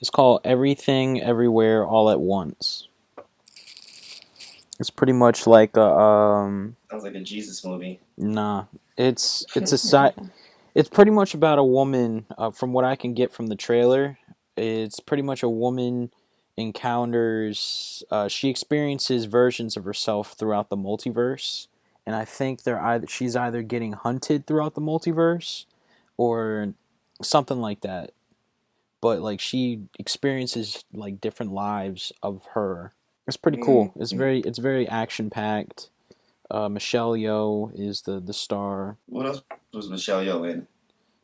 It's called Everything Everywhere All at Once. It's pretty much like a Sounds like a Jesus movie. nah. It's a side. It's pretty much about a woman. From what I can get from the trailer, it's pretty much a woman encounters. She experiences versions of herself throughout the multiverse, and I think she's either getting hunted throughout the multiverse, or something like that. But like she experiences like different lives of her. It's pretty cool. Mm-hmm. It's very action packed. Michelle Yeoh is the star. What else was Michelle Yeoh in?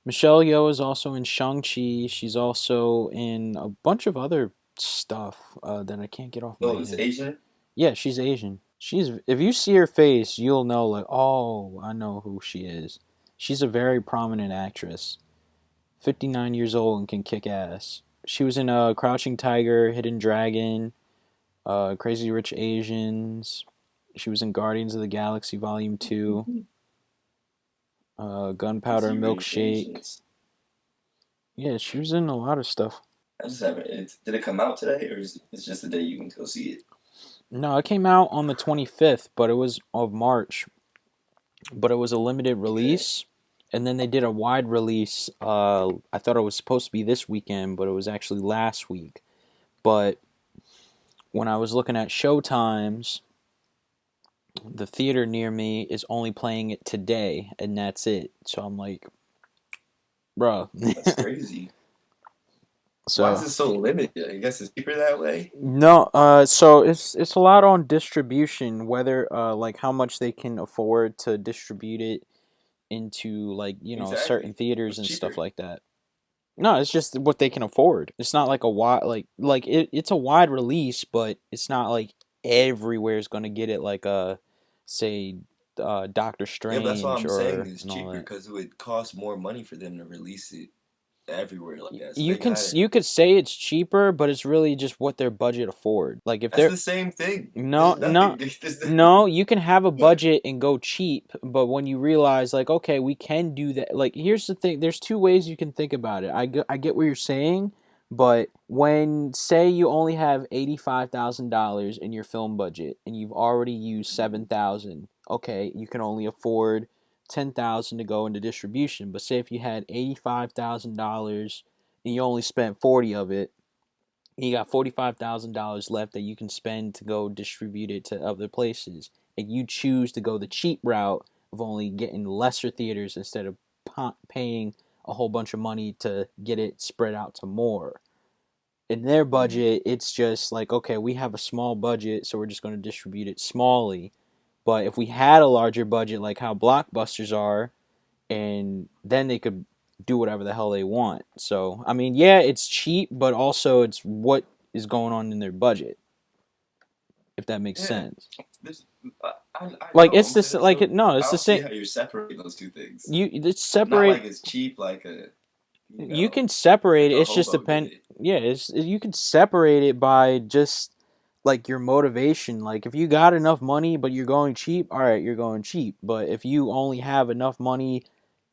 Michelle Yeoh is also in Shang-Chi. She's also in a bunch of other stuff that I can't get off my Oh, it's head. Asian. Yeah, she's Asian. She's if you see her face, you'll know like, oh, I know who she is. She's a very prominent actress. 59 years old and can kick ass. She was in Crouching Tiger, Hidden Dragon, Crazy Rich Asians. She was in Guardians of the Galaxy Volume 2, Gunpowder Crazy Rich Milkshake. Asians. Yeah, she was in a lot of stuff. I just haven't. Did it come out today, or is it just the day you can go see it? No, it came out on the 25th, but it was of March, but it was a limited Okay. release. And then they did a wide release. I thought it was supposed to be this weekend, but it was actually last week. But when I was looking at showtimes, the theater near me is only playing it today, and that's it. So I'm like, bruh. That's crazy. Why is So it so limited? I guess it's cheaper that way. no, so it's a lot on distribution, whether like how much they can afford to distribute it into like certain Exactly. theaters What's and stuff cheaper? like that. No, it's just what they can afford. It's not like a wide it's a wide release, but it's not like everywhere is gonna get it like say Doctor Yeah, but that's why Strange I'm saying or it's and all cheaper that. because it would cost more money for them to release it everywhere like that. So You they can gotta. you could say it's cheaper, but it's really just what their budget afford. Like if That's they're the same thing. no There's no nothing. There's no, you can have a what? budget and go cheap, but when you realize like okay, we can do that. Like here's the thing, there's two ways you can think about it. I get what you're saying, but when say you only have $85,000 in your film budget and you've already used 7,000, okay, you can only afford 10,000 to go into distribution. But say if you had $85,000 and you only spent 40 of it, you got $45,000 left that you can spend to go distribute it to other places, and you choose to go the cheap route of only getting lesser theaters instead of paying a whole bunch of money to get it spread out to more. In their Mhm. budget, it's just like, okay, we have a small budget, so we're just going to distribute it smallly. But if we had a larger budget, like how blockbusters are, and then they could do whatever the hell they want. So, I mean, yeah, it's cheap, but also it's what is going on in their budget, if that makes Yeah. sense. This. I Like know. it's I'm this saying like so. it no, I it's the don't see same. how you're separating those two things. It's Not separate. like it's cheap, like a You can separate like it. a It's just hobo did depend. it. Yeah, it's you can separate it by just like your motivation. Like if you got enough money but you're going cheap, all right, you're going cheap. But if you only have enough money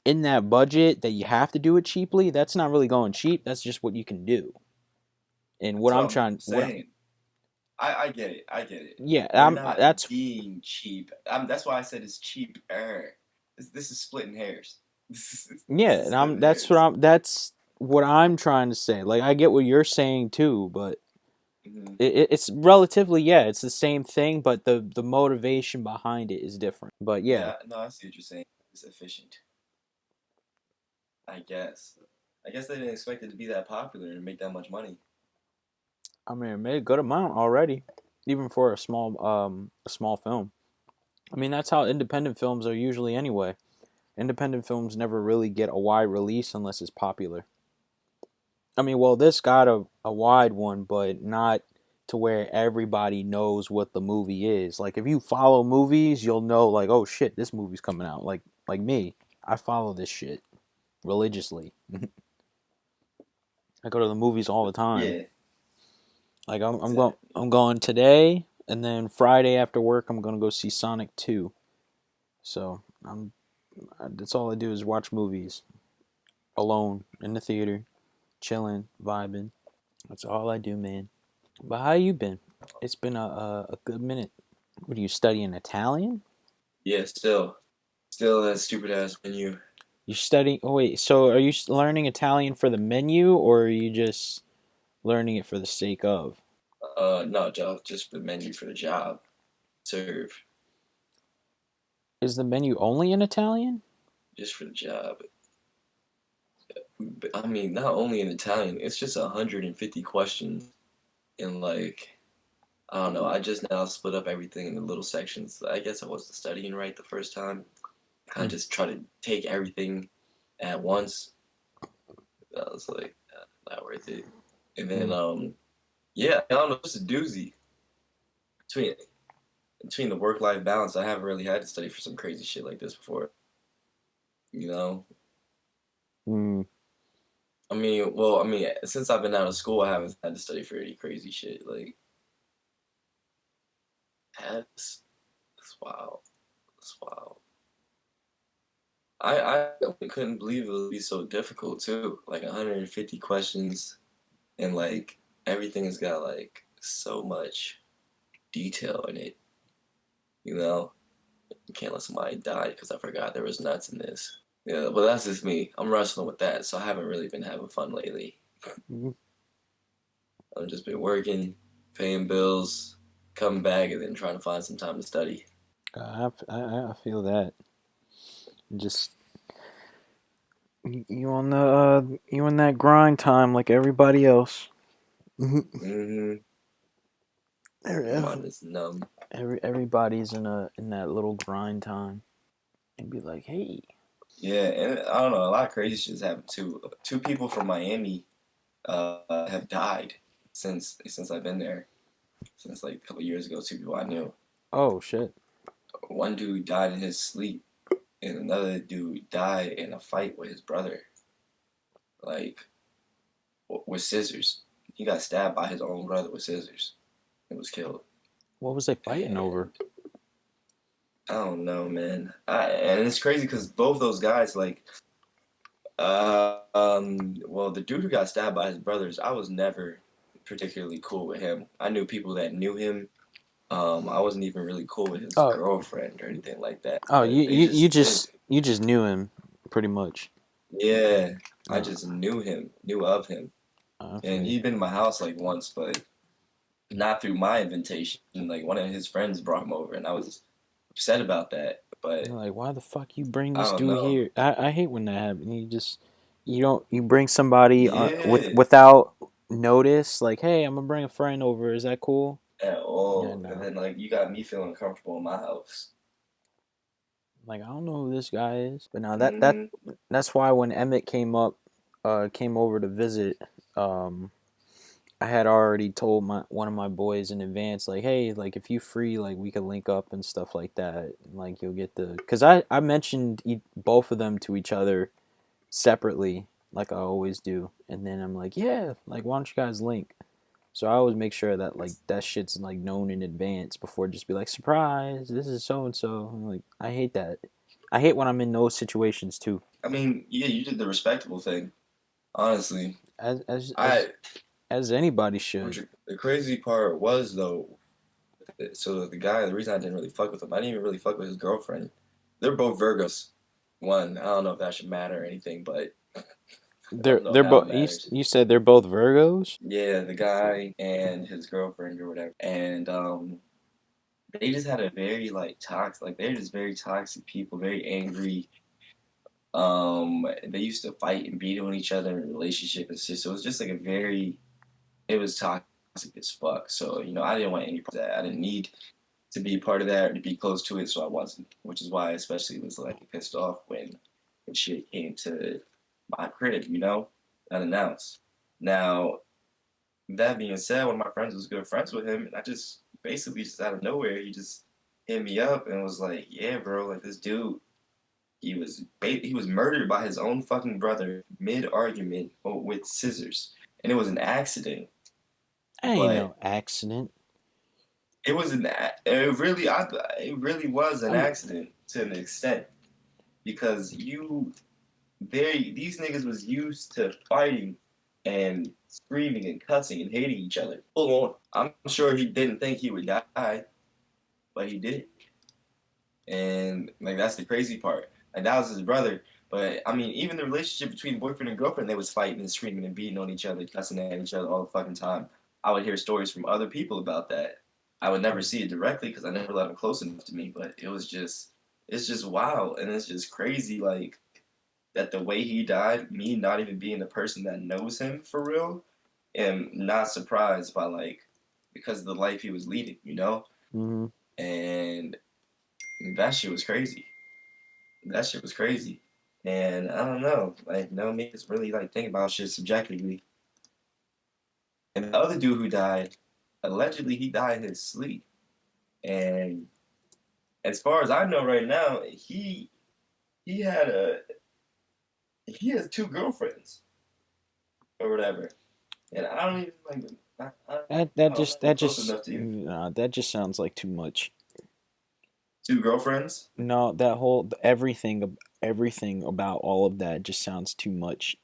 in that budget that you have to do it cheaply, that's not really going cheap. That's just what you can do. And what That's what I'm I'm trying, what saying. I get it. I get it. yeah, They're I'm not that's being cheap. That's why I said it's cheaper. This is splitting hairs. yeah, This is and splitting I'm hairs. that's what I'm trying to say. Like I get what you're saying too, but Hmm. it's relatively yeah, it's the same thing, but the motivation behind it is different. But yeah, Yeah, no, I see what you're saying. It's efficient. I guess. I guess they didn't expect it to be that popular and make that much money. I mean, it made a good amount already, even for a small film. I mean, that's how independent films are usually anyway. Independent films never really get a wide release unless it's popular. I mean, well, this got a wide one, but not to where everybody knows what the movie is. Like if you follow movies, you'll know like, oh shit, this movie's coming out. Like me, I follow this shit religiously. I go to the movies all the time. Yeah, Like exactly. I'm going today, and then Friday after work I'm gonna go see Sonic 2. So that's all I do is watch movies alone in the theater, chilling, vibing. That's all I do, man. But how you been? It's been a good minute. What are you studying Italian? Yeah, still that stupid ass menu. You studying? Oh wait, so are you learning Italian for the menu, or are you just learning it for the sake of? No, job, just the menu for the job. Serve, Is the menu only in Italian? just for the job. But, I mean, not only in Italian, it's just 150 questions. And like, I don't know, I just now split up everything into little sections. I guess I wasn't studying right the first time. I Hmm. just try to take everything at once. I was like, not worth it. And then, Hmm. yeah, I don't know, it's a doozy. Between between the work life balance, I haven't really had to study for some crazy shit like this before. You know, Hmm. I mean, since I've been out of school, I haven't had to study for any crazy shit. Like, that's wild. That's wild. I couldn't believe it would be so difficult too. Like 150 questions, and like everything has got like so much detail in it. You know, you can't let somebody die because I forgot there was nuts in this. Yeah, but that's just me. I'm wrestling with that, so I haven't really been having fun lately. Hmm. I've just been working, paying bills, coming back, and then trying to find some time to study. I feel that. Just you on the you in that grind time like everybody else. Mhm. Mm-hmm. My mind is numb. Everybody's in that little grind time and be like, hey, Yeah, and I don't know. A lot of crazy shit's happened too. Two people from Miami have died since I've been there. Since like a couple years ago, two people I knew. oh shit, One dude died in his sleep, and another dude died in a fight with his brother, like with scissors. He got stabbed by his own brother with scissors and was killed. what was they fighting over? And I don't know, man. And it's crazy because both those guys, like, well, the dude who got stabbed by his brothers, I was never particularly cool with him. I knew people that knew him. I wasn't even really cool with his Oh, girlfriend or anything like that. oh, But they just, you just knew him, pretty much. yeah, I Uh, just knew of him, I and feel you. he'd been to my house like once, but not through my invitation. Like one of his friends brought him over, and I was upset about that. You're But like, why the fuck you bring I this don't dude know. here? I hate when that happens. You don't you bring somebody Yeah, without notice. Like, hey, I'm gonna bring a friend over. Is that cool? at Yeah, all. And no. then like you got me feeling comfortable in my house. Like, I don't know who this guy is. But now Hmm. that's why when Emmett came over to visit, um, I had already told my one of my boys in advance, like, hey, like if you free, like we could link up and stuff like that. Like you'll get the, cause I mentioned both of them to each other separately, like I always do, and then I'm like, yeah, like why don't you guys link? So I always make sure that like that shit's like known in advance before just be like, surprise, this is so and so. Like I hate that. I hate when I'm in those situations too. I mean, yeah, you did the respectable thing. Honestly, As as as I. as anybody should. Which the crazy part was though. So the guy, the reason I didn't really fuck with him, I didn't even really fuck with his girlfriend. They're both Virgos. One, I don't know if that should matter or anything, but I don't know They're how it both. matters. You said they're both Virgos. Yeah, the guy and his girlfriend or whatever, and they just had a very like toxic, like they're just very toxic people, very angry. They used to fight and beat on each other in a relationship and shit. So it was just like a very, it was toxic as fuck. So I didn't want any part of that. I didn't need to be part of that or to be close to it, so I wasn't. Which is why I especially was like pissed off when shit came to my crib, unannounced. Now, that being said, one of my friends was good friends with him, and I just basically just out of nowhere, he just hit me up and was like, "Yeah, bro, like this dude, he was murdered by his own fucking brother mid argument with scissors, and it was an accident, Ain't but." no accident. It was it really was an I'm accident to an extent because these niggas was used to fighting and screaming and cussing and hating each other. Full on. I'm sure he didn't think he would die, but he did. And like that's the crazy part. Like that was his brother. But I mean, even the relationship between boyfriend and girlfriend, they was fighting and screaming and beating on each other, cussing at each other all the fucking time. I would hear stories from other people about that. I would never see it directly because I never let them close enough to me. But it's just wild and it's just crazy. Like that the way he died, me not even being the person that knows him for real, am not surprised by like because of the life he was leading, you know. Mm-hmm. And that shit was crazy. That shit was crazy. And I don't know, like no niggas really like think about shit subjectively. And the other dude who died, allegedly he died in his sleep. And as far as I know right now, he had a he has two girlfriends or whatever. And I don't even like I don't know, That close just enough to you. nah, that just sounds like too much. Two girlfriends? No, that whole everything about all of that just sounds too much.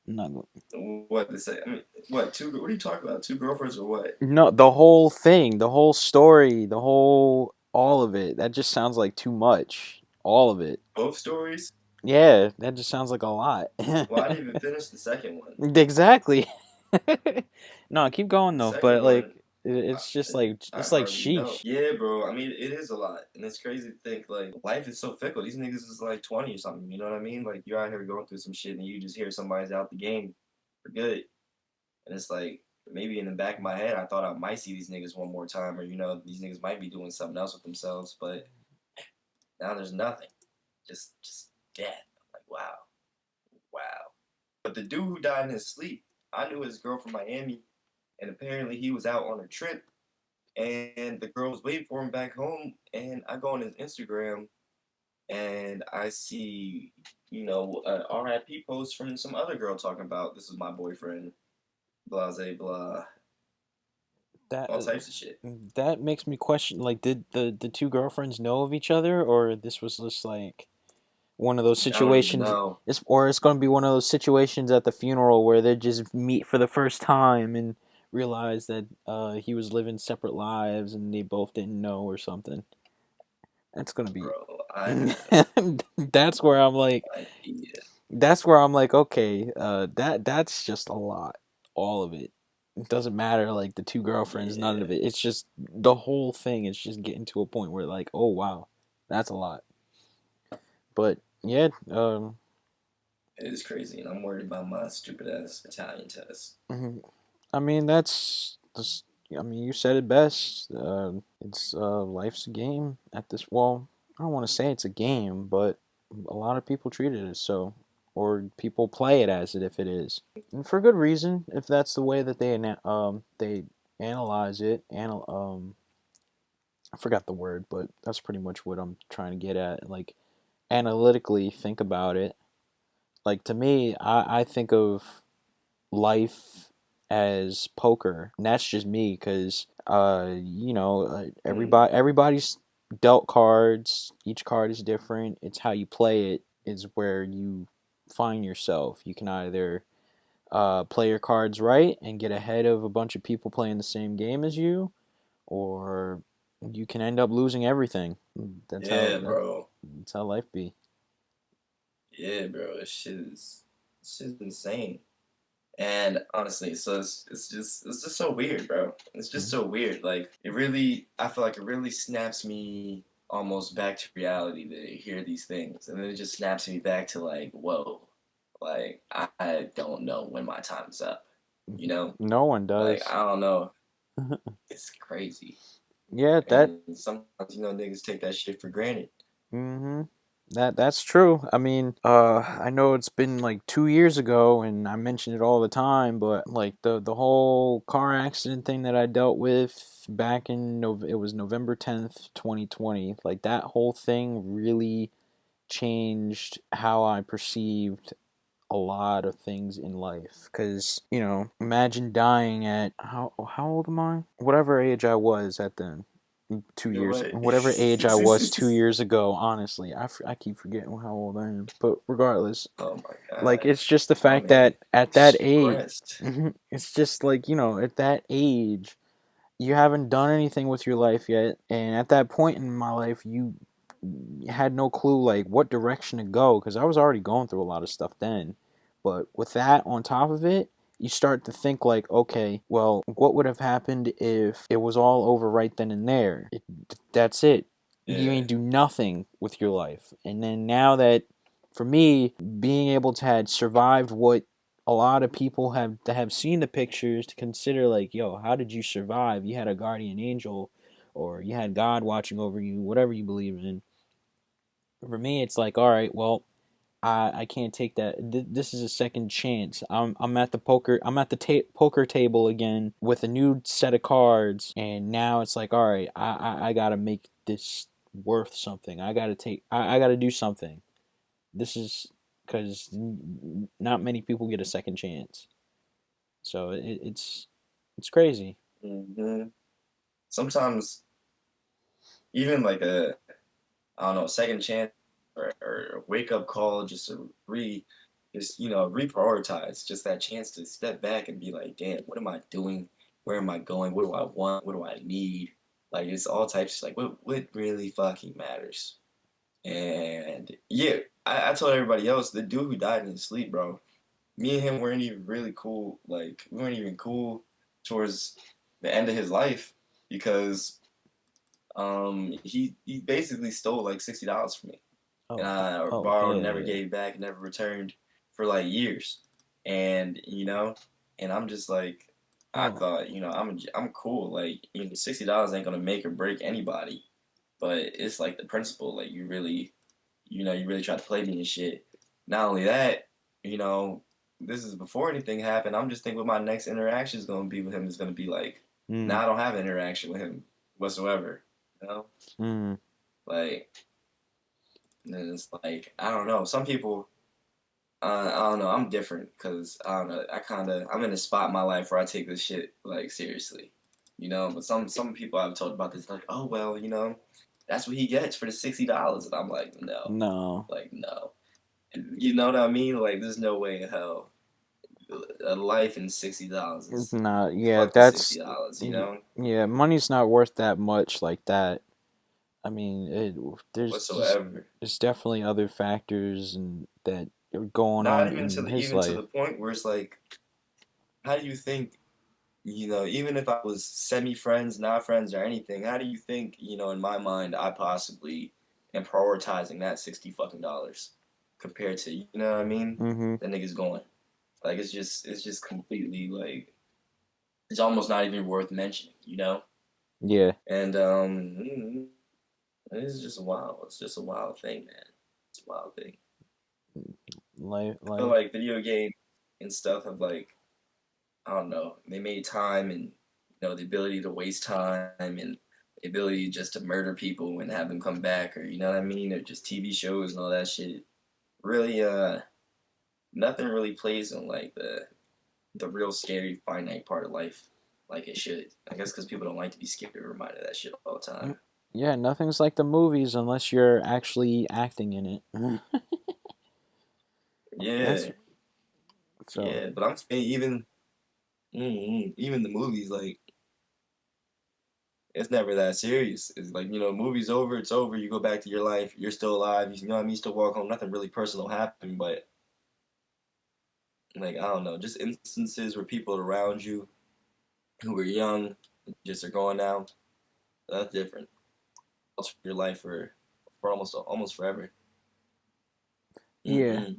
Not What to say? I mean, what two? What are you talking about? Two girlfriends or what? no, the whole thing, the whole story, the whole all of it. That just sounds like too much. All of it. Both stories? Yeah, that just sounds like a lot. Well, I didn't even finish the second one. Exactly. No, keep going The though. second But like, one, it's just like I it's like hardly know. sheesh. Yeah, bro. I mean, it is a lot, and it's crazy to think like life is so fickle. These niggas is like 20 or something. You know what I mean? Like you're out here going through some shit, and you just hear somebody's out the game for good, and it's like maybe in the back of my head, I thought I might see these niggas one more time, or you know, these niggas might be doing something else with themselves, but now there's nothing. Just death. I'm like wow, wow. But the dude who died in his sleep, I knew his girl from Miami, and apparently he was out on a trip and the girl was waiting for him back home. And I go on his Instagram and I see, you know, an RIP post from some other girl talking about this is my boyfriend, blah, blah, blah, That all types of shit. that makes me question. Like, did the two girlfriends know of each other, or this was just like one of those I don't even situations? know, It's going to be one of those situations at the funeral where they just meet for the first time and realize that he was living separate lives and they both didn't know or something. That's gonna be. bro. I have no That's where I'm like, idea. that's where I'm like, okay, that's just a lot, all of it. It doesn't matter like the two girlfriends, none Yeah, of it. It's just the whole thing is just getting to a point where like, oh wow, that's a lot. But yeah, it is crazy. And I'm worried about my stupid ass Italian test. mhm. I mean that's I mean you said it best. It's life's a game at this. Well, I don't want to say it's a game, but a lot of people treat it as so, or people play it as it if it is, and for good reason. If that's the way that they analyze it, I forgot the word, but that's pretty much what I'm trying to get at. Like analytically think about it. Like to me, I think of life as poker, and that's just me because Mm, everybody's dealt cards. Each card is different. It's how you play it is where you find yourself. You can either play your cards right and get ahead of a bunch of people playing the same game as you, or you can end up losing everything. That's yeah, bro. that's how life be. Yeah, bro. This shit is insane. And honestly, so it's just so weird, bro. It's just Mhm. so weird. Like it really, I feel like it really snaps me almost back to reality to hear these things, and then it just snaps me back to like, whoa, like I don't know when my time's up. You know, No one like does. I don't know. It's crazy, Yeah, that and sometimes you know niggas take that shit for granted. hmm that's true. I mean, I know it's been like 2 years ago, and I mention it all the time, but like the whole car accident thing that I dealt with back in it was November 10th, 2020. Like that whole thing really changed how I perceived a lot of things in life. Cause imagine dying at how old am I? Whatever age I was at then. You're 2 years, right. whatever age I was 2 years ago. Honestly, I keep forgetting how old I am. But regardless, Oh my like god. it's just the My fact man that at that age, stressed. it's just like at that age, you haven't done anything with your life yet, and at that point in my life, you had no clue like what direction to go because I was already going through a lot of stuff then. But with that on top of it, you start to think like, okay, well, what would have happened if it was all over right then and there? That's it. You Yeah. ain't do nothing with your life. And then now that, for me, being able to have survived what a lot of people have that have seen the pictures to consider like, yo, how did you survive? You had a guardian angel, or you had God watching over you, whatever you believe in. For me, it's like, all right, well, I can't take that. This is a second chance. I'm at the poker table again with a new set of cards, and now it's like, all right, I gotta make this worth something. I gotta do something. This is because not many people get a second chance, so it's crazy. Hmm. Sometimes even like a I don't know, second chance or a wake up call just to just reprioritize just that chance to step back and be like, damn, what am I doing? Where am I going? What do I want? What do I need? Like it's all types like what really fucking matters. And yeah, I told everybody else, the dude who died in his sleep, bro, me and him weren't even really cool. Like we weren't even cool towards the end of his life because he basically stole like $60 from me and Oh, I oh borrowed, hell never yeah. gave back, never returned for like years. And and I'm just like, I Oh, thought, I'm cool. Like, $60 ain't gonna make or break anybody, but it's like the principle. Like, you really try to play me and shit. Not only that, you know, this is before anything happened. I'm just thinking what my next interaction is gonna be with him is gonna be like. mm, Now I don't have an interaction with him whatsoever. You know, mm, like. And it's like I don't know. Some people, I don't know. I'm different because I don't know. I'm in a spot in my life where I take this shit like seriously, But some people I've told about this like, oh well, that's what he gets for the $60, and I'm no, like no, you know what I mean? Like there's no way in hell a life and $60 it's is not. Yeah, fuck the that's $60, yeah. Money's not worth that much like that. I mean, whatsoever. there's definitely other factors and that are going Not on even in his even to life. the point where it's like, how do you think even if I was semi friends, not friends, or anything, how do you think, in my mind, I possibly am prioritizing that $60 compared to, you know what I mean? Mm-hmm. That nigga's going. Like, it's just completely, like, it's almost not even worth mentioning? Yeah. And, it's just wild. It's just a wild thing, man. It's a wild thing. I feel Life. like video games and stuff have, like, I don't know. They made time and the ability to waste time and the ability just to murder people and have them come back, or you know what I mean, or just TV shows and all that shit. Really, nothing really plays on like the real scary finite part of life like it should. I guess because people don't like to be scared or reminded of that shit all the time. Yeah, nothing's like the movies unless you're actually acting in it. That's Yeah, so. yeah. But I'm saying even the movies like it's never that serious. It's like, movie's over, it's over, you go back to your life, you're still alive, you know what I mean, you still walk home, nothing really personal happened, but like I don't know, just instances where people around you who are young just are going down, that's different. That's your life for almost forever. Yeah. Mm-mm.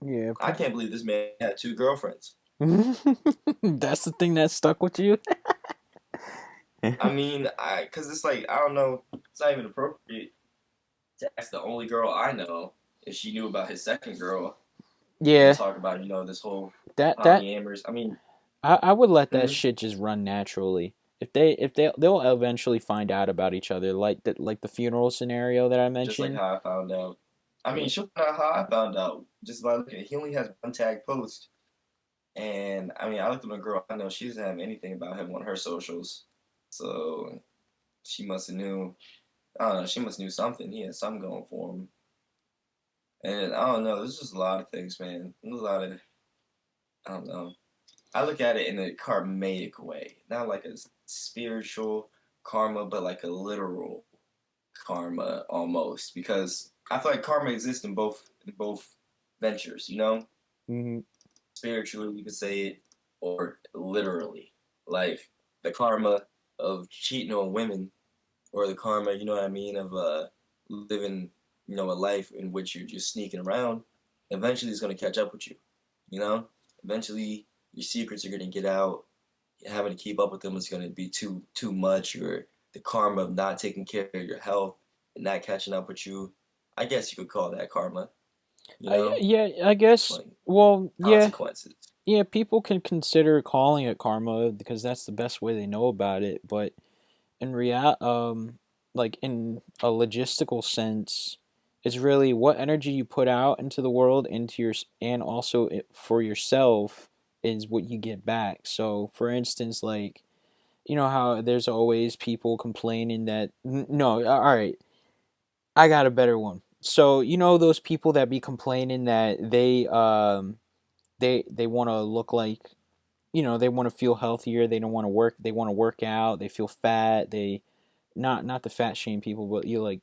Yeah. I can't believe this man had two girlfriends. That's the thing that stuck with you. I mean, cause it's like I don't know, it's not even appropriate to ask the only girl I know if she knew about his second girl and Yeah. talk about this whole That polyamorous. I mean, I would let that hmm shit just run naturally. They'll eventually find out about each other, like the funeral scenario that I just like mentioned. how I found out. I mean, Yeah. she'll find out how I found out just by looking. He only has one tag post, and I mean, I looked at a girl. I know she doesn't have anything about him on her socials, so She must have knew. I don't know. She must have knew something. He had something going for him. And I don't know. There's just a lot of things, man. There's a lot of I don't know. I look at it in a karmic way, not like a spiritual karma, but like a literal karma almost. Because I feel like karma exists in both ventures. You know, Hmm. spiritually you could say it, or literally, like the karma of cheating on women, or the karma, you know what I mean, of living, you know, a life in which you're just sneaking around. Eventually, it's gonna catch up with you. You know, eventually your secrets are gonna get out. Having to keep up with them is gonna be too much. Or the karma of not taking care of your health and not catching up with you. I guess you could call that karma. You know, Yeah, I guess. like Well, yeah, consequences. yeah. People can consider calling it karma because that's the best way they know about it. But in like in a logistical sense, it's really what energy you put out into the world, and also for yourself is what you get back. So, for instance, like you know how there's always people complaining that no, all right, I got a better one. So you know those people that be complaining that they want to look like they want to feel healthier. They don't want to work. They want to work out. They feel fat. They not the fat shame people, but you like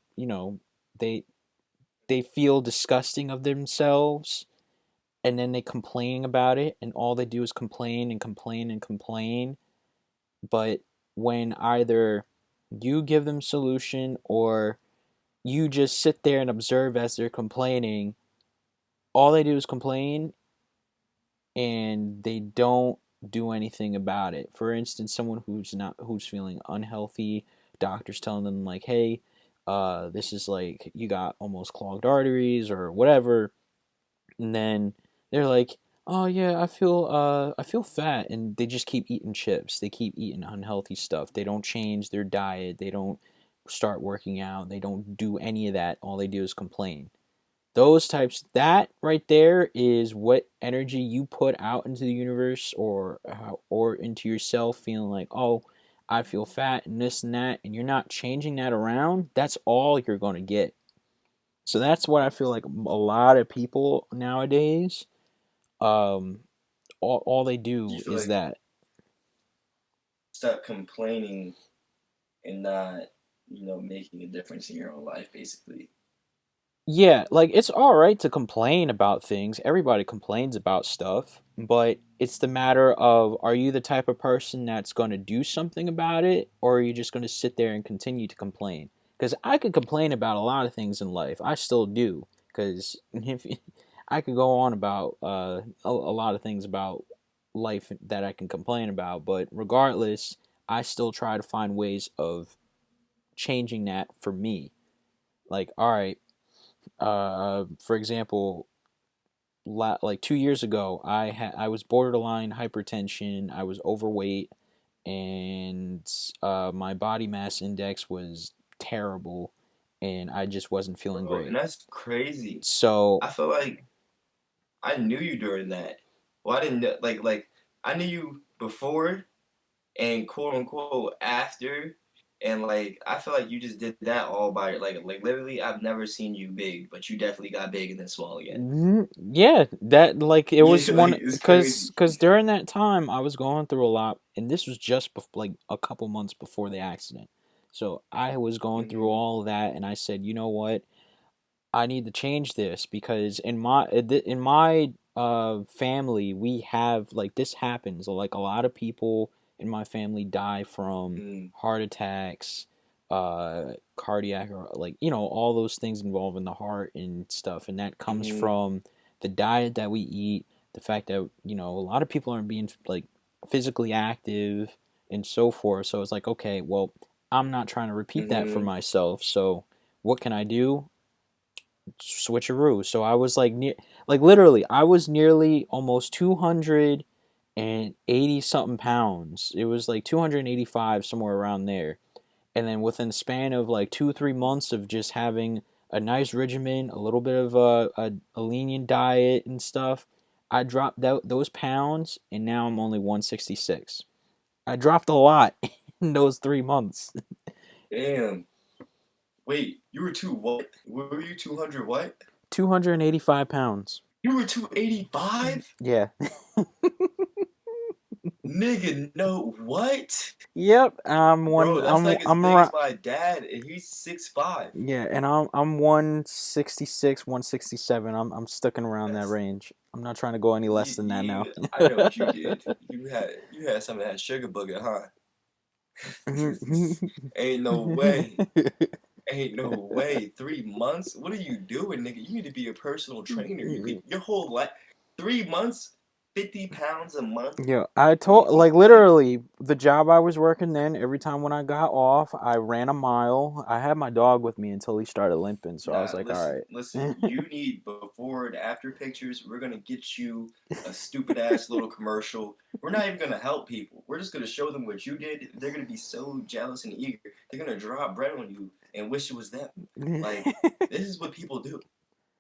they they feel disgusting of themselves, and then they complain about it, and all they do is complain and complain and complain. But when either you give them solution or you just sit there and observe as they're complaining, all they do is complain and they don't do anything about it. For instance, someone who's feeling unhealthy, doctors telling them like, "Hey, this is like you got almost clogged arteries or whatever," and then they're like, "Oh yeah, I feel fat," and they just keep eating chips. They keep eating unhealthy stuff. They don't change their diet. They don't start working out. They don't do any of that. All they do is complain. Those types, that right there is what energy you put out into the universe or into yourself, feeling like, oh, I feel fat and this and that, and you're not changing that around. That's all you're going to get. So that's what I feel like a lot of people nowadays, um all they Do you do feel is like that. stop complaining and not, you know, making a difference in your own life, basically? Yeah, like it's all right to complain about things. Everybody complains about stuff, but it's the matter of, are you the type of person that's going to do something about it, or are you just going to sit there and continue to complain? Because I could complain about a lot of things in life. I still do. Because if I could go on about a lot of things about life that I can complain about, but regardless, I still try to find ways of changing that for me. Like, all right, for example, like 2 years ago, I was borderline hypertension. I was overweight, and my body mass index was terrible, and I just wasn't feeling Bro, and great. that's crazy. So I feel like I knew you during that. Well, I didn't know, like I knew you before and quote unquote after, and like I feel like you just did that all by like literally. I've never seen you big, but you definitely got big and then small again. yeah, that like it was Yeah, like one it's because crazy. because during that time I was going through a lot, and this was just like a couple months before the accident. So I was going through Hmm. all of that, and I said, you know what? I need to change this because in my family we have like this happens, like a lot of people in my family die from Mm. heart attacks, cardiac, or like all those things involving the heart and stuff, and that comes Hmm. from the diet that we eat, the fact that a lot of people aren't being like physically active and so forth. So it's like, okay, well, I'm not trying to repeat that for Hmm. myself, so what can I do? Switcheroo. So I was like literally, I was nearly almost 280 something pounds. It was like 285, somewhere around there. And then within the span of like 2 or 3 months of just having a nice regimen, a little bit of a lenient diet and stuff, I dropped those pounds, and now I'm only 166. I dropped a lot in those 3 months. Damn. Wait, you were two what? Were you 200 what? 285 pounds. You were 285? Yeah. Nigga, no, what? Yep. I'm one. Bro, that's like as I'm big as around. my dad, and he's 6'5". Yeah, and I'm 166, 167. I'm sticking around that That's range. I'm not trying to go any less than that now. I know what you did. You had something that had sugar booger, huh? Ain't no way. Ain't no way. 3 months? What are you doing, nigga? You need to be a personal trainer. You could your whole life 3 months, 50 pounds a month. Yeah, I Come told on, like man. literally the job I was working then, every time when I got off, I ran a mile. I had my dog with me until he started limping, so I was Nah, like, all listen, right. listen. You need before and after pictures. We're gonna get you a stupid ass little commercial. We're not even gonna help people. We're just gonna show them what you did. They're gonna be so jealous and eager. They're gonna drop bread on you and wish it was them. Like this is what people do.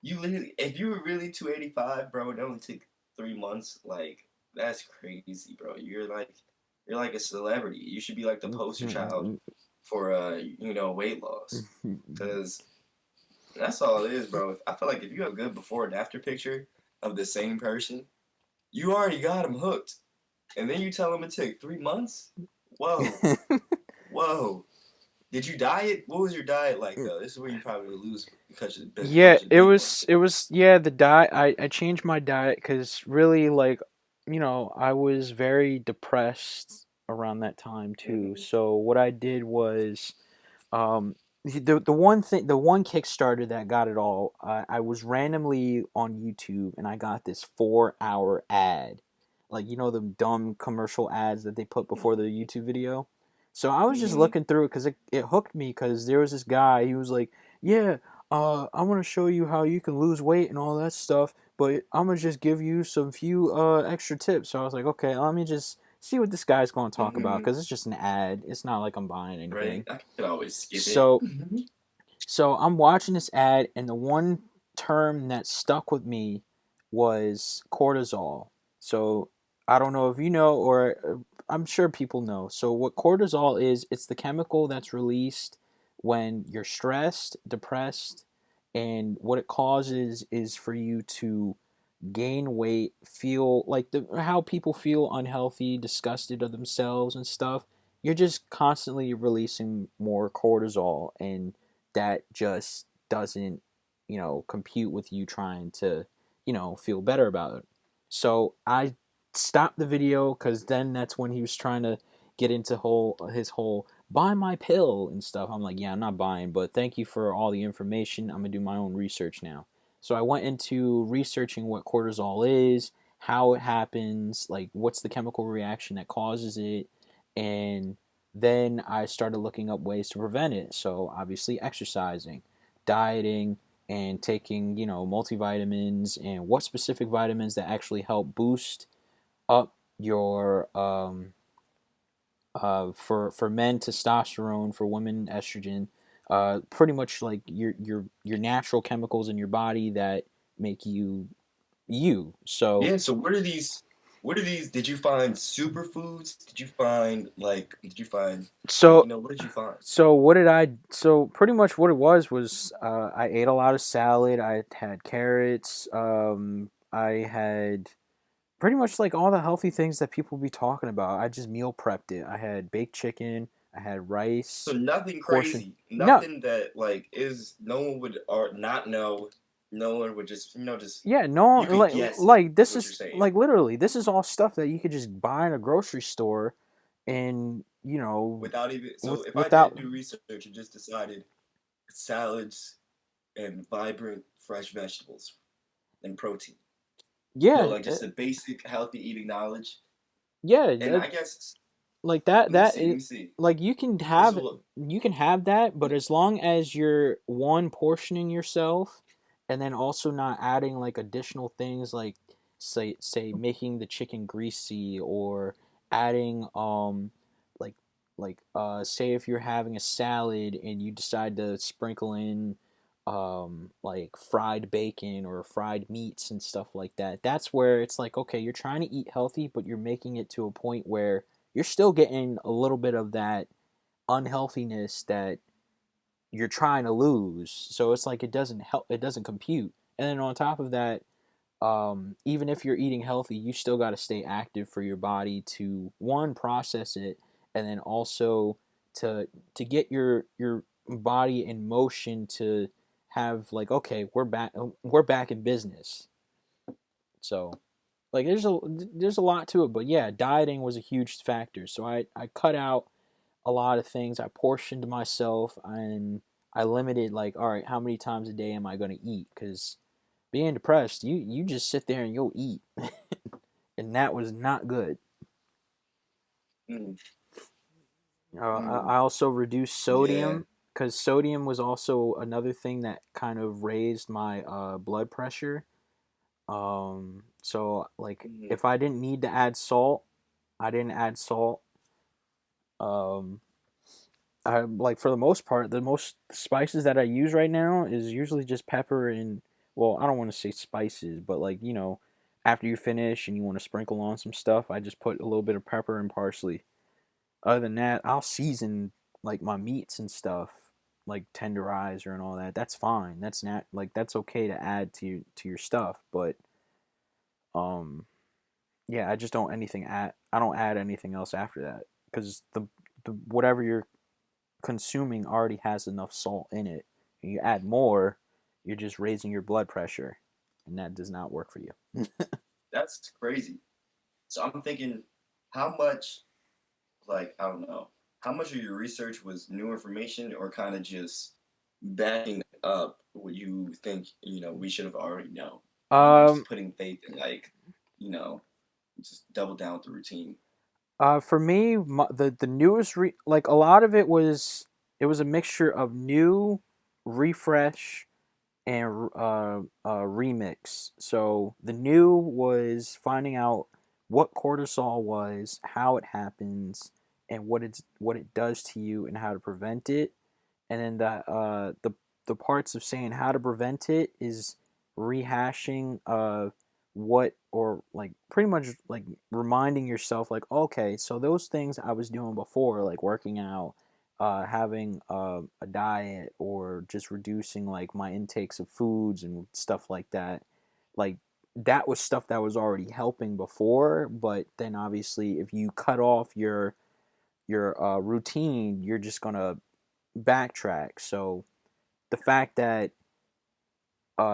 You literally, if you were really 285, bro, it only took 3 months. Like that's crazy, bro. You're like a celebrity. You should be like the poster child for weight loss. Cause that's all it is, bro. I feel like if you have a good before and after picture of the same person, you already got them hooked. And then you tell them it took 3 months? Whoa, whoa. Did you diet? What was your diet like though? This is where you probably lose Yeah, because of big ones. it was yeah, the diet. I changed my diet because really like, I was very depressed around that time too. Mm-hmm. So what I did was the one thing, the one Kickstarter that got it all, I was randomly on YouTube and I got this 4 hour ad, like the dumb commercial ads that they put before the YouTube video. So I was just Mm-hmm. looking through it because it hooked me because there was this guy. He was like, "Yeah, I want to show you how you can lose weight and all that stuff, but I'm gonna just give you some few extra tips." So I was like, "Okay, let me just see what this guy's going to talk about Mm-hmm. because it's just an ad. It's not like I'm buying Right? anything." I could always skip it. So so I'm watching this ad, and the one term that stuck with me was cortisol. So I don't know if you know, or I'm sure people know. So what cortisol is, it's the chemical that's released when you're stressed, depressed, and what it causes is for you to gain weight, feel like how people feel unhealthy, disgusted of themselves and stuff. You're just constantly releasing more cortisol, and that just doesn't, compute with you trying to, feel better about it. So I stopped the video because then that's when he was trying to get into his whole buy my pill and stuff. I'm like, yeah, I'm not buying, but thank you for all the information. I'm gonna do my own research now. So I went into researching what cortisol is, how it happens, like what's the chemical reaction that causes it, and then I started looking up ways to prevent it. So obviously exercising, dieting, and taking, multivitamins and what specific vitamins that actually help boost up your for men testosterone, for women estrogen, pretty much like your natural chemicals in your body that make you you. So Yeah, so what are these did you find superfoods? Did you find so what did you find? so what did I so pretty much what it was I ate a lot of salad. I had carrots. I had pretty much like all the healthy things that people be talking about. I just meal prepped it. I had baked chicken. I had So rice, nothing portion. crazy. No, Nothing that like is no one would or not know. No one would just yeah, no, you could guess it like is this what you're is saying. like literally this is all stuff that you could just buy in a grocery store, and Without even so with if I without didn't do research and just decided salads and vibrant fresh vegetables and protein. yeah, Like just a basic healthy eating knowledge. yeah, And I guess like that let me that see, let is, me see. like This will you can have that, but as long as you're one portioning yourself and then also not adding like additional things like say making the chicken greasy, or adding like say if you're having a salad and you decide to sprinkle in like fried bacon or fried meats and stuff like that. That's where it's like, okay, you're trying to eat healthy, but you're making it to a point where you're still getting a little bit of that unhealthiness that you're trying to lose. So it's like it doesn't help. It doesn't compute. And then on top of that, even if you're eating healthy, you still got to stay active for your body to one process it, and then also to get your body in motion to have like okay, we're back in business. So like there's a lot to it, but yeah, dieting was a huge factor. So I cut out a lot of things. I portioned myself and I limited like all right, how many times a day am I going to eat? Because being depressed, you just sit there and you'll eat, and that was not good. Mm, I mm, also reduced yeah. sodium because sodium was also another thing that kind of raised my blood pressure. So like Mm, if I didn't need to add salt, I didn't add salt. Um, I like for the most part, the most spices that I use right now is usually just pepper and well, I don't want to say spices, but like after you finish and you want to sprinkle on some stuff, I just put a little bit of pepper and parsley. Other than that, I'll season like my meats and stuff, like tenderizer and all that. That's fine. That's not like that's okay to add to your stuff, but um yeah, I just don't anything add. I don't add anything else after that because the whatever you're consuming already has enough salt in it. You add more, you're just raising your blood pressure, and that does not work for you. that's crazy. So I'm thinking, how much, like, I don't know, how much of your research was new information or kind of just backing up what you think, we should have already known? Just um, putting faith in, like, you know, just double down with the routine. for me, the newest like a lot of it was a mixture of new, refresh, and remix. So the new was finding out what cortisol was, how it happens, and what it does to you, and how to prevent it. And then the parts of saying how to prevent it is rehashing what or like pretty much like reminding yourself like okay, so those things I was doing before, like working out, having a diet, or just reducing like my intakes of foods and stuff like that, like that was stuff that was already helping before. But then obviously if you cut off your routine, you're just gonna backtrack. So the fact that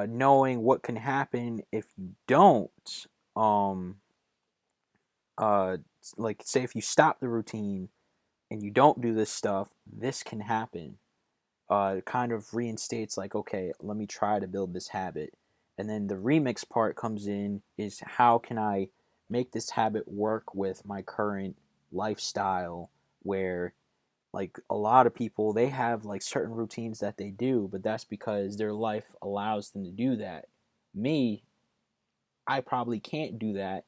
knowing what can happen if you don't, um, uh, like say if you stop the routine and you don't do this stuff, this can happen. It kind of reinstates like, okay, let me try to build this habit. And then the remix part comes in is how can I make this habit work with my current lifestyle where like a lot of people they have like certain routines that they do, but that's because their life allows them to do that. Me, I probably can't do that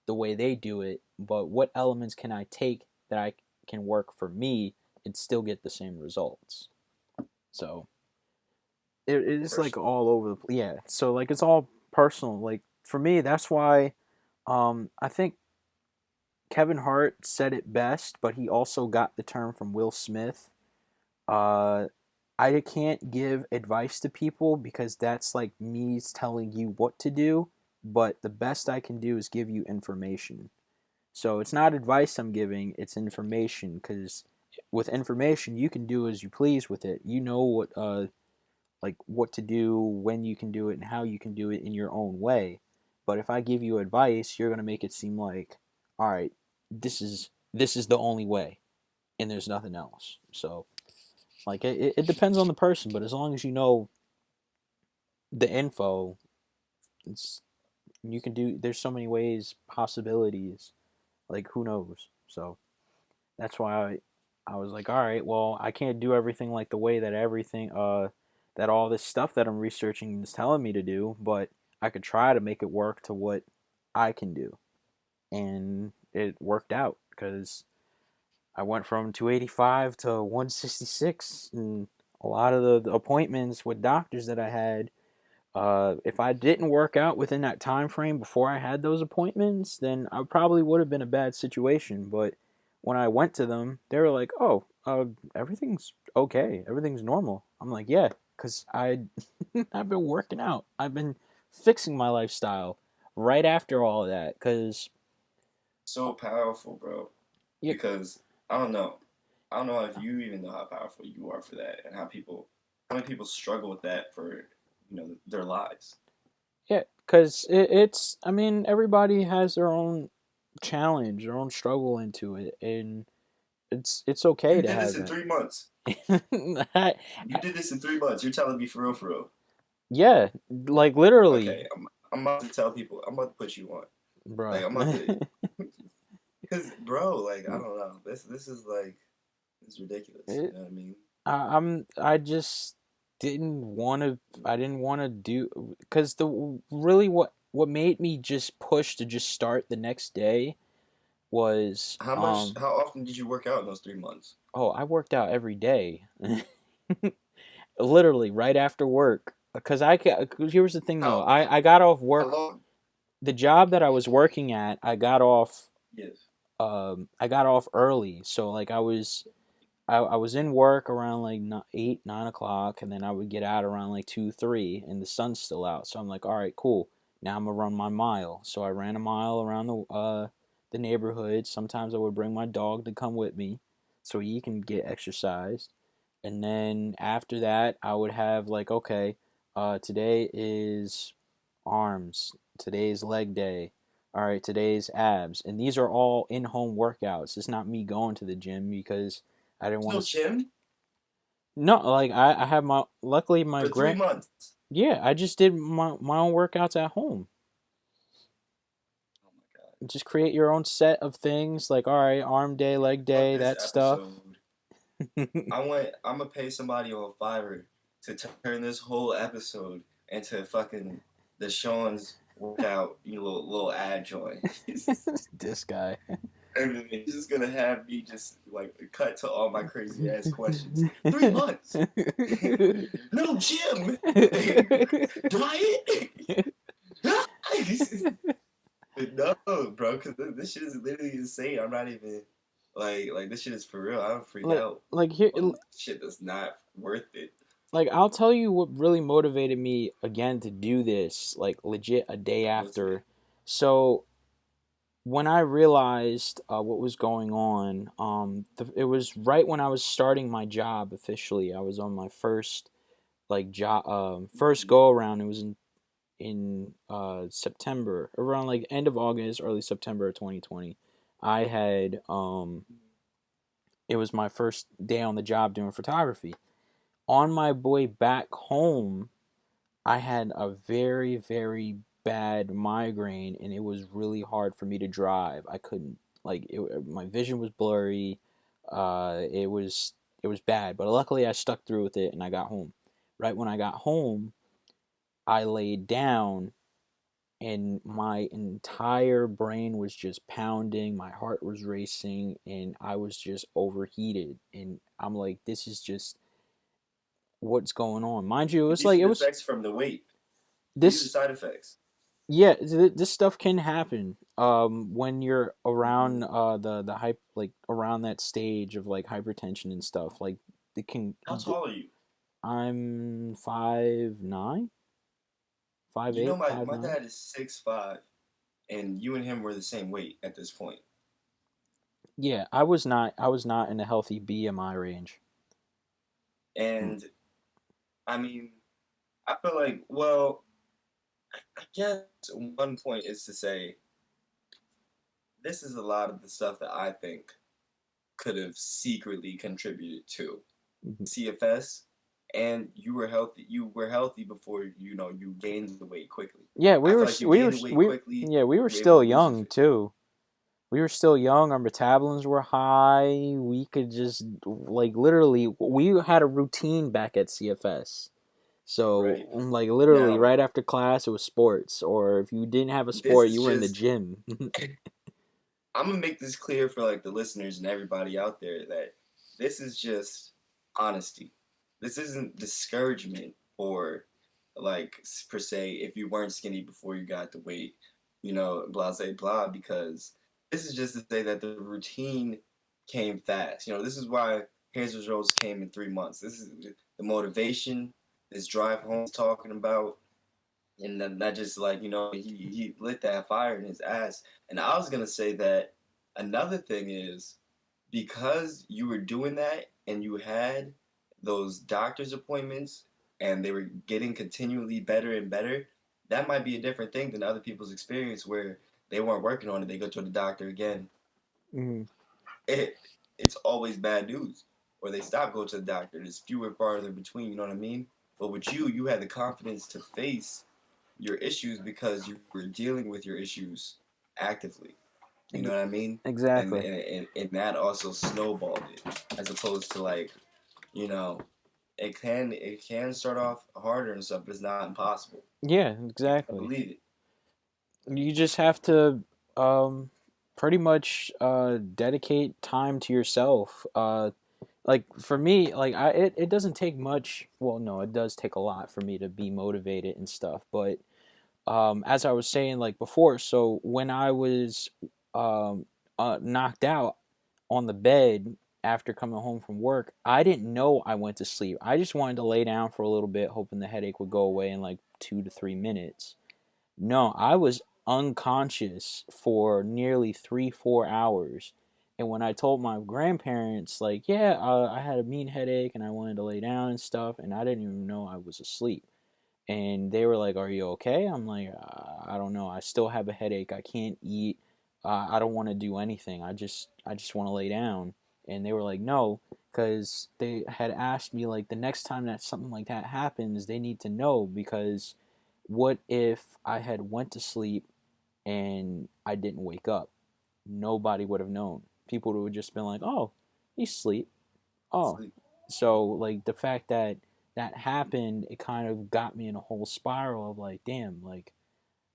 the way they do it, but what elements can I take that I can work for me and still get the same results? So it's like Personal. all over the yeah, so like it's all personal. Like for me, that's why I think Kevin Hart said it best, but he also got the term from Will Smith. uh I can't give advice to people because that's like me telling you what to do, but the best I can do is give you information. So it's not advice I'm giving, it's information because with information you can do as you please with it. You know what like what to do, when you can do it and how you can do it in your own way. But if I give you advice, you're going to make it seem like all right, this is the only way and there's nothing else. So like it depends on the person, but as long as you know the info, it's you can do. There's so many ways, possibilities. Like who knows? So that's why I was like, all right, well, I can't do everything like the way that everything that all this stuff that I'm researching is telling me to do, but I could try to make it work to what I can do, and it worked out because I went from 285 to 166, and a lot of the appointments with doctors that I had, if I didn't work out within that time frame before I had those appointments, then I probably would have been a bad situation. But when I went to them, they were like, "Oh, everything's okay. Everything's normal." I'm like, "Yeah, cuz I I've been working out. I've been fixing my lifestyle right after all of that cuz So powerful, bro. yeah, Because I don't know. I don't know if you even know how powerful you are for that, and how many people struggle with that for their lives. yeah, cuz it's I mean, everybody has their own challenge, their own struggle into it, and it's okay You to did this have in that. 3 months. I, You did this in 3 months. You're telling me for real, for real. yeah, like literally, Okay, I'm about to tell people. I'm about to put you on. Like bruh. I'm about to, because bro, like I don't know. This is like it's ridiculous. You It, know what I mean? I just didn't want to. I didn't want to do because the really what made me just push to just start the next day was How often did you work out in those 3 months? oh, I worked out every day, literally right after work. Because here's the thing though, How I got off how work. long? The job that I was working at, Yes. I got off early, so like I was in work around like 8, 9 o'clock, and then I would get out around like 2, 3, and the sun's still out. So I'm like, all right, cool. Now I'm gonna run my mile. So I ran a mile around the neighborhood. Sometimes I would bring my dog to come with me, so he can get exercised. And then after that, I would have like, okay, today is arms. Today's leg day. All right, today's abs. And these are all in-home workouts. It's not me going to the gym because I didn't There's want no to. gym No, like I have my. Luckily, my for three grand. months. Yeah, I just did my own workouts at home. Oh my god. Just create your own set of things. Like, all right, arm day, leg I want day, this that stuff. episode. I'm gonna pay somebody on Fiverr to turn this whole episode into fucking the Sean's workout, little ad joint. This guy. And he's just gonna have me just like cut to all my crazy ass questions. 3 months, no gym, diet. No, bro, because this shit is literally insane. I'm not even like this shit is for real. I'm freak like, out. like here, Shit that's not worth it. like I'll tell you what really motivated me again to do this, like legit a day What's it? after. So when I realized what was going on, it was right when I was starting my job officially. I was on my first like job, first go around. It was in September, around like end of August, early September of 2020. I had it was my first day on the job doing photography. On my way back home, I had a very, very bad migraine, and it was really hard for me to drive. I couldn't my vision was blurry. It was bad, but luckily I stuck through with it, and I got home. Right when I got home, I laid down, and my entire brain was just pounding. My heart was racing, and I was just overheated. And I'm like, this is just what's going on. Mind you, These are it the was effects from the weight. These are the this side effects. yeah, this stuff can happen when you're Mm-hmm. around the hype, like around that stage of like hypertension and stuff. Like it can How tall are you? I'm 5'9", five You know, eight, my five my nine. dad is 6'5", and you and him were the same weight at this point. Yeah, I was not in a healthy BMI range. Mm. And I mean, I feel like, well, I guess one point is to say this is a lot of the stuff that I think could have secretly contributed to Mhm. CFS, and you were healthy before you gained the weight quickly. Yeah, I feel like you gained the weight quickly, we were you were able still to lose the young fit. too. We were still young. Our metabolisms were high. We could just like literally we had a routine back at CFS. So Right like literally now, right after class it was sports, or if you didn't have a this sport is you were in the just gym. I'm gonna make this clear for like the listeners and everybody out there that this is just honesty. This isn't discouragement or like per se if you weren't skinny before you got the weight, blah blah blah. Because this is just to say that the routine. came fast. You know, this is why his results came in 3 months. This is the motivation, this drive home he's talking about, and then that just like he lit that fire in his ass. And I was gonna say that another thing is because you were doing that and you had those doctor's appointments and they were getting continually better and better, that might be a different thing than other people's experience where they weren't working on it. They go to the doctor again. Mm-hmm. It's always bad news. Or they stop going to the doctor. There's fewer farther between, you know what I mean? But with you, you had the confidence to face your issues because you were dealing with your issues actively. You know what I mean? And Exactly. and that also snowballed it, as opposed to like, you know, it can start off harder and stuff, but it's not impossible. Yeah, I exactly. believe it. You just have to pretty much dedicate time to yourself. Like for me, like it doesn't take much. Well, no, it does take a lot for me to be motivated and stuff. But as I was saying like before, so when I was um, knocked out on the bed after coming home from work, I didn't know I went to sleep. I just wanted to lay down for a little bit, hoping the headache would go away in like 2 to 3 minutes. No, I was unconscious for nearly 3, 4 hours. And when I told my grandparents, like, yeah, I had a mean headache and I wanted to lay down and stuff, and I didn't even know I was asleep. And they were like, "Are you okay?" I'm like, "I don't know. I still have a headache. I can't eat. I don't want to do anything. I just want to lay down." And they were like, "No," because they had asked me like the next time that something like that happens, they need to know because what if I had went to sleep and I didn't wake up? Nobody would have known. People would have just been like, "Oh, he's asleep." Oh, Sleep. so like the fact that that happened, it kind of got me in a whole spiral of like, damn, like,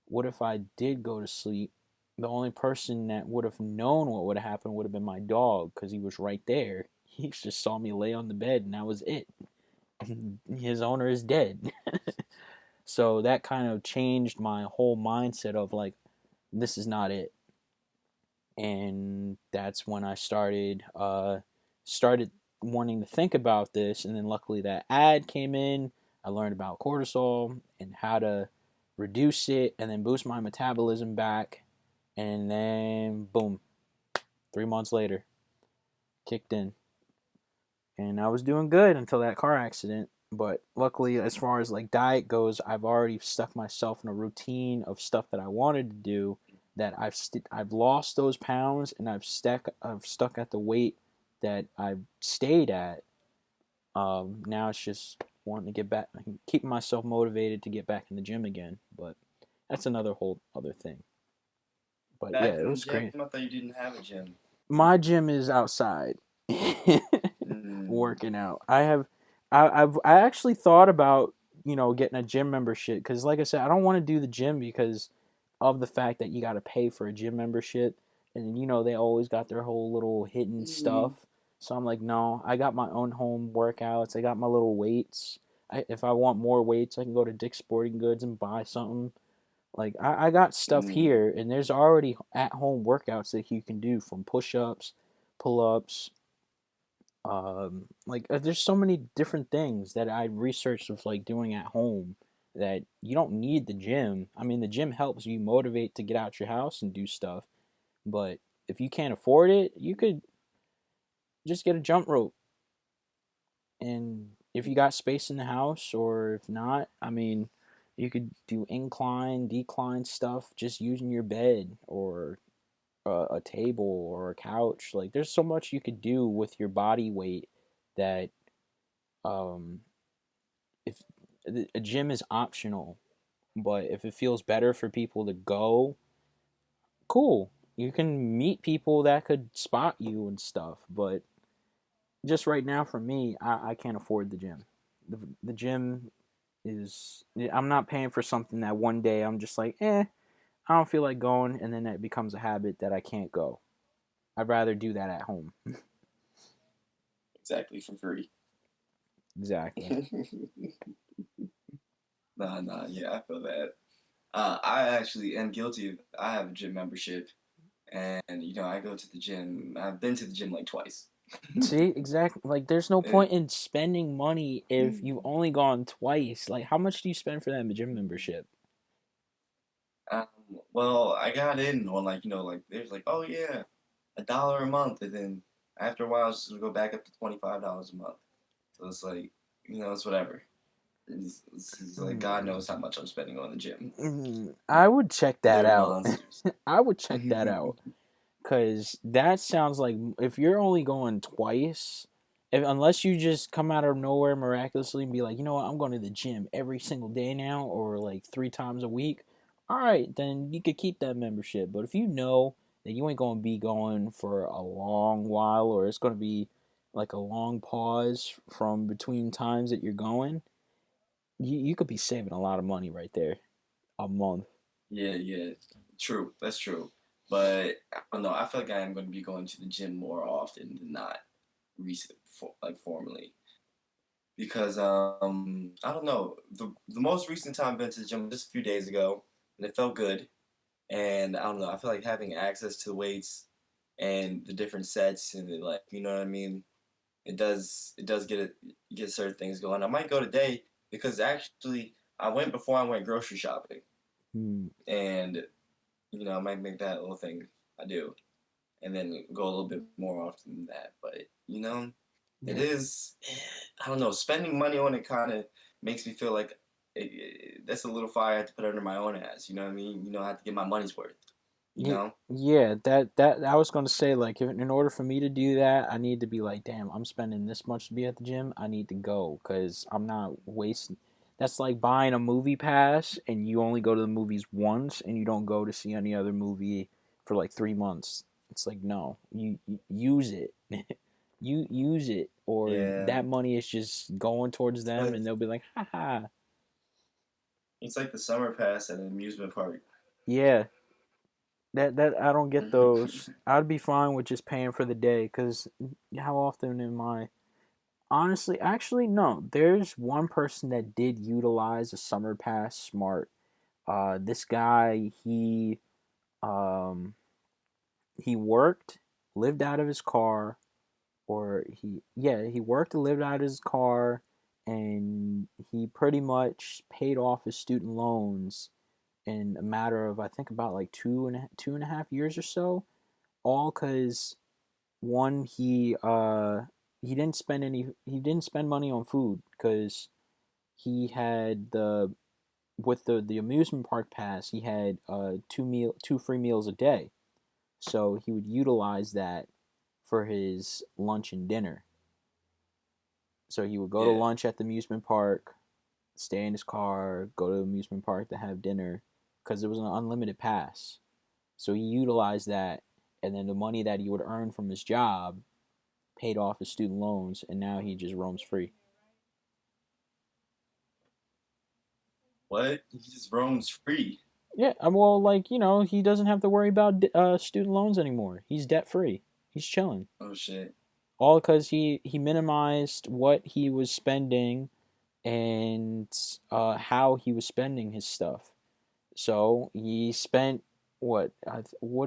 what if I did go to sleep? The only person that would have known what would have happened would have been my dog because he was right there. He just saw me lay on the bed and that was it. His owner is dead. So that kind of changed my whole mindset of like, this is not it. And that's when I started wanting to think about this. And then luckily that ad came in. I learned about cortisol and how to reduce it and then boost my metabolism back. And then boom, 3 months later, kicked in. And I was doing good until that car accident. But luckily, as far as like diet goes, I've already stuck myself in a routine of stuff that I wanted to do. That I've lost those pounds and I've stuck at the weight that I've stayed at. Now it's just wanting to get back, keeping myself motivated to get back in the gym again. But that's another whole other thing. But yeah, Back it in the was gym, great. I thought you didn't have a gym. My gym is outside. Mm, Working out. I actually thought about getting a gym membership because like I said, I don't want to do the gym because of the fact that you got to pay for a gym membership, and they always got their whole little hidden stuff. mm, So I'm like, no, I got my own home workouts. I got my little weights. If I want more weights, I can go to Dick's Sporting Goods and buy something. Like I got stuff mm, here, and there's already at home workouts that you can do from push ups, pull ups, like there's so many different things that I researched of like doing at home that you don't need the gym. I mean, the gym helps you motivate to get out your house and do stuff, but if you can't afford it, you could just get a jump rope. And if you got space in the house, or if not, I mean, you could do incline, decline stuff just using your bed or a table or a couch. Like, there's so much you could do with your body weight that um, if a gym is optional, but if it feels better for people to go, cool. You can meet people that could spot you and stuff, but just right now for me, I can't afford the gym. The gym is, I'm not paying for something that one day I'm just like, I don't feel like going, and then that becomes a habit that I can't go. I'd rather do that at home. exactly for free. Exactly. Nah, nah, yeah, I feel that. I actually am guilty of. I have a gym membership, and I go to the gym. I've been to the gym like twice. See, exactly. Like, there's no And, point in spending money if you've only gone twice. Like, how much do you spend for that gym membership? um, well, I got in on like there's like, oh yeah, $1 a month, and then after a while it's gonna go back up to $25 a month. So it's like, it's whatever. It's like God knows how much I'm spending on the gym. I would check that They're out. monsters. I would check that out. Cause that sounds like if you're only going twice, unless you just come out of nowhere miraculously and be like, you know what, I'm going to the gym every single day now, or like 3 times a week. All right, then you could keep that membership. But if you know that you ain't going to be going for a long while, or it's going to be like a long pause from between times that you're going, you could be saving a lot of money right there a month. Yeah, yeah, true. That's true. But I don't know. I feel like I am going to be going to the gym more often than not, like formally, because I don't know. The most recent time I've been to the gym was just a few days ago, and it felt good. And I don't know. I feel like having access to the weights and the different sets and like what I mean. It does get certain things going. I might go today because actually I went before I went grocery shopping, Hmm. and I might make that a little thing I do, and then go a little bit more often than that. But it Yeah. is, I don't know, spending money on it kind of makes me feel like that's a little fire I have to put under my own ass. You know what I mean? I have to get my money's worth. You Yeah, know? yeah, that I was gonna say, like, if, in order for me to do that, I need to be like, damn, I'm spending this much to be at the gym. I need to go because I'm not wasting. That's like buying a movie pass and you only go to the movies once and you don't go to see any other movie for like 3 months. It's like, no, you use it, you use it, or Yeah. that money is just going towards them, But and they'll be like, haha, it's like the summer pass at an amusement park. yeah. That I don't get those. I'd be fine with just paying for the day because how often am I? Honestly, actually, no. There's one person that did utilize a summer pass smart. This guy, um he worked, lived out of his car, or he worked and lived out of his car, and he pretty much paid off his student loans in a matter of, I think, about like 2.5 years or so, all because one, he didn't spend money on food because he had the amusement park pass, he had two free meals a day, so he would utilize that for his lunch and dinner. So he would go to Yeah. lunch at the amusement park, stay in his car, go to the amusement park to have dinner, because it was an unlimited pass. So he utilized that, and then the money that he would earn from his job paid off his student loans, and now he just roams free. What? He just roams free. Yeah, well, like, he doesn't have to worry about student loans anymore. He's debt free. He's chilling. Oh shit. All because he minimized what he was spending and how he was spending his stuff. So he spent what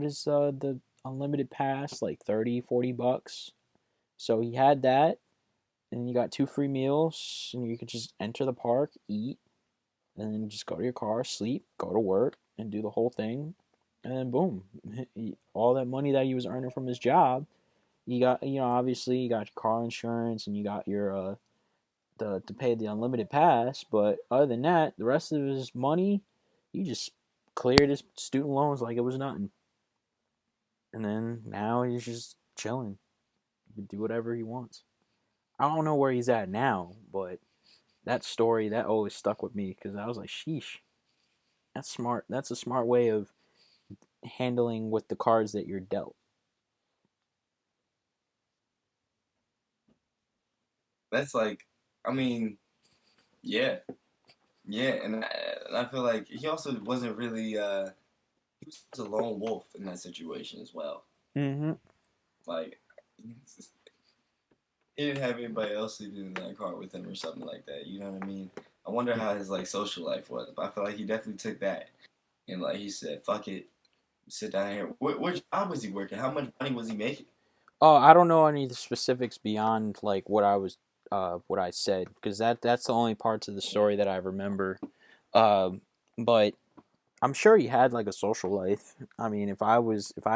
is the unlimited pass, like 30-40 bucks. So he had that, and you got two free meals, and you could just enter the park, eat, and then just go to your car, sleep, go to work, and do the whole thing, and then boom, all that money that he was earning from his job, you got, obviously you got your car insurance and you got your the to pay the unlimited pass, but other than that, the rest of his money, he just cleared his student loans like it was nothing, and then now he's just chilling. He can do whatever he wants. I don't know where he's at now, but that story that always stuck with me because I was like, sheesh, that's smart. That's a smart way of handling with the cards that you're dealt. That's like, I mean, yeah, yeah, and I feel like he also wasn't really. He was a lone wolf in that situation as well. Mm-hmm. Like, he didn't have anybody else sleeping in that car with him or something like that. You know what I mean? I wonder how his like social life was, but I feel like he definitely took that and like he said, "Fuck it." sit down here. What job was he working? How much money was he making? Oh, I don't know any of the specifics beyond like what I said, because that's the only parts of the story that I remember. But I'm sure he had like a social life. I mean, if I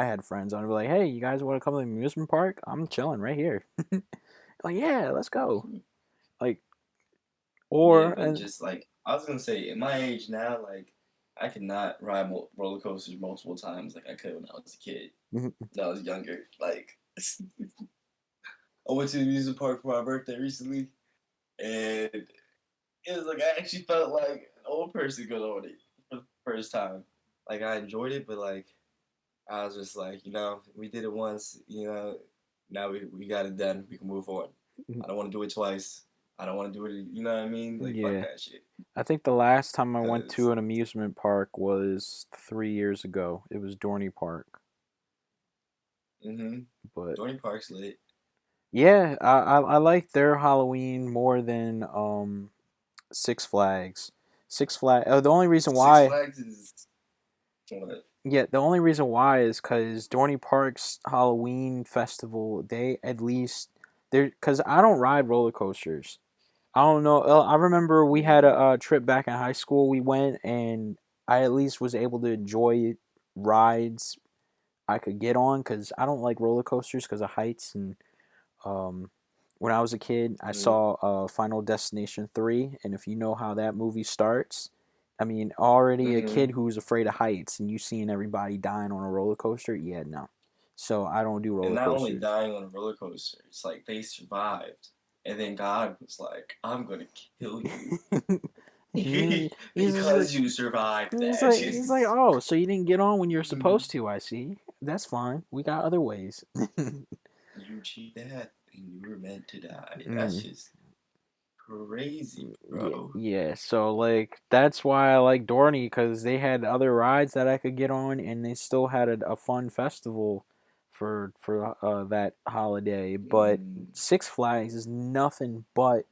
had friends, I'd be like, hey, you guys want to come to the amusement park? I'm chilling right here. Like, yeah, let's go. Like, Yeah, or but just like I was gonna say, in my age now, like I cannot ride roller coasters multiple times like I could when I was a kid. When I was younger, like I went to the amusement park for my birthday recently, and it was like I actually felt like an old person going on it for the first time. Like I enjoyed it, but like I was just like, we did it once, now we got it done. We can move on. I don't want to do it twice. I don't want to do it. You know what I mean? Like fuck yeah, that shit. I think the last time I went Cause to an amusement park was 3 years ago. It was Dorney Park, but Dorney Park's lit. yeah, I like their Halloween more than Six Flags. Six Flag. The only reason Six why, Flags is what? yeah, the only reason why is because Dorney Park's Halloween festival, they at least they're because I don't ride roller coasters. I don't know. I remember we had Mm, a trip back in high school. We went and I at least was able to enjoy rides I could get on because I don't like roller coasters because of heights. And um, when I was a kid, I mm, saw Final Destination 3, and if you know how that movie starts, I mean, already a kid mm-hmm. who's afraid of heights and you seeing everybody dying on a roller coaster, yeah, no. So I don't do And roller not only coasters. dying on a roller coaster, it's like they survived, and then God was like, "I'm gonna kill you He's just like, because you survived He's that." like, he's like, oh, so you didn't get on when you're Mm. supposed to? I see. That's fine. We got other ways. You cheat death, and you were meant to die. That's Mm, just crazy, yeah, bro. yeah. So like, that's why I like Dorney because they had other rides that I could get on, and they still had a fun festival for that holiday. But Mm. Six Flags is nothing but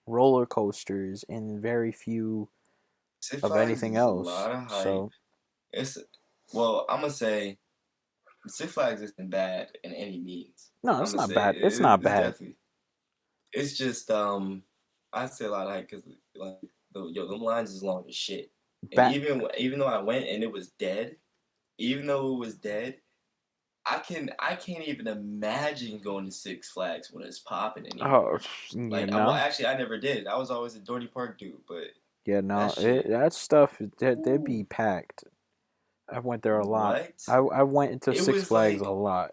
roller coasters and very few Six of Flags anything is a else. lot of hype. So It's well, I'm gonna say Six Flags isn't bad in any means. no, I'm it's gonna not say bad. It's not it's bad. definitely. It's just I say a lot of hype because like them lines is long as shit. And Bat. even though I went and it was dead, even though it was dead, I can't even imagine going to Six Flags when it's popping Oh, anymore. you Like well know. actually I never did. I was always a Dorney Park dude, but Yeah, that no, shit. that stuff they'd be Ooh, packed. I went there a lot. what? I went into It Six was Flags a like lot.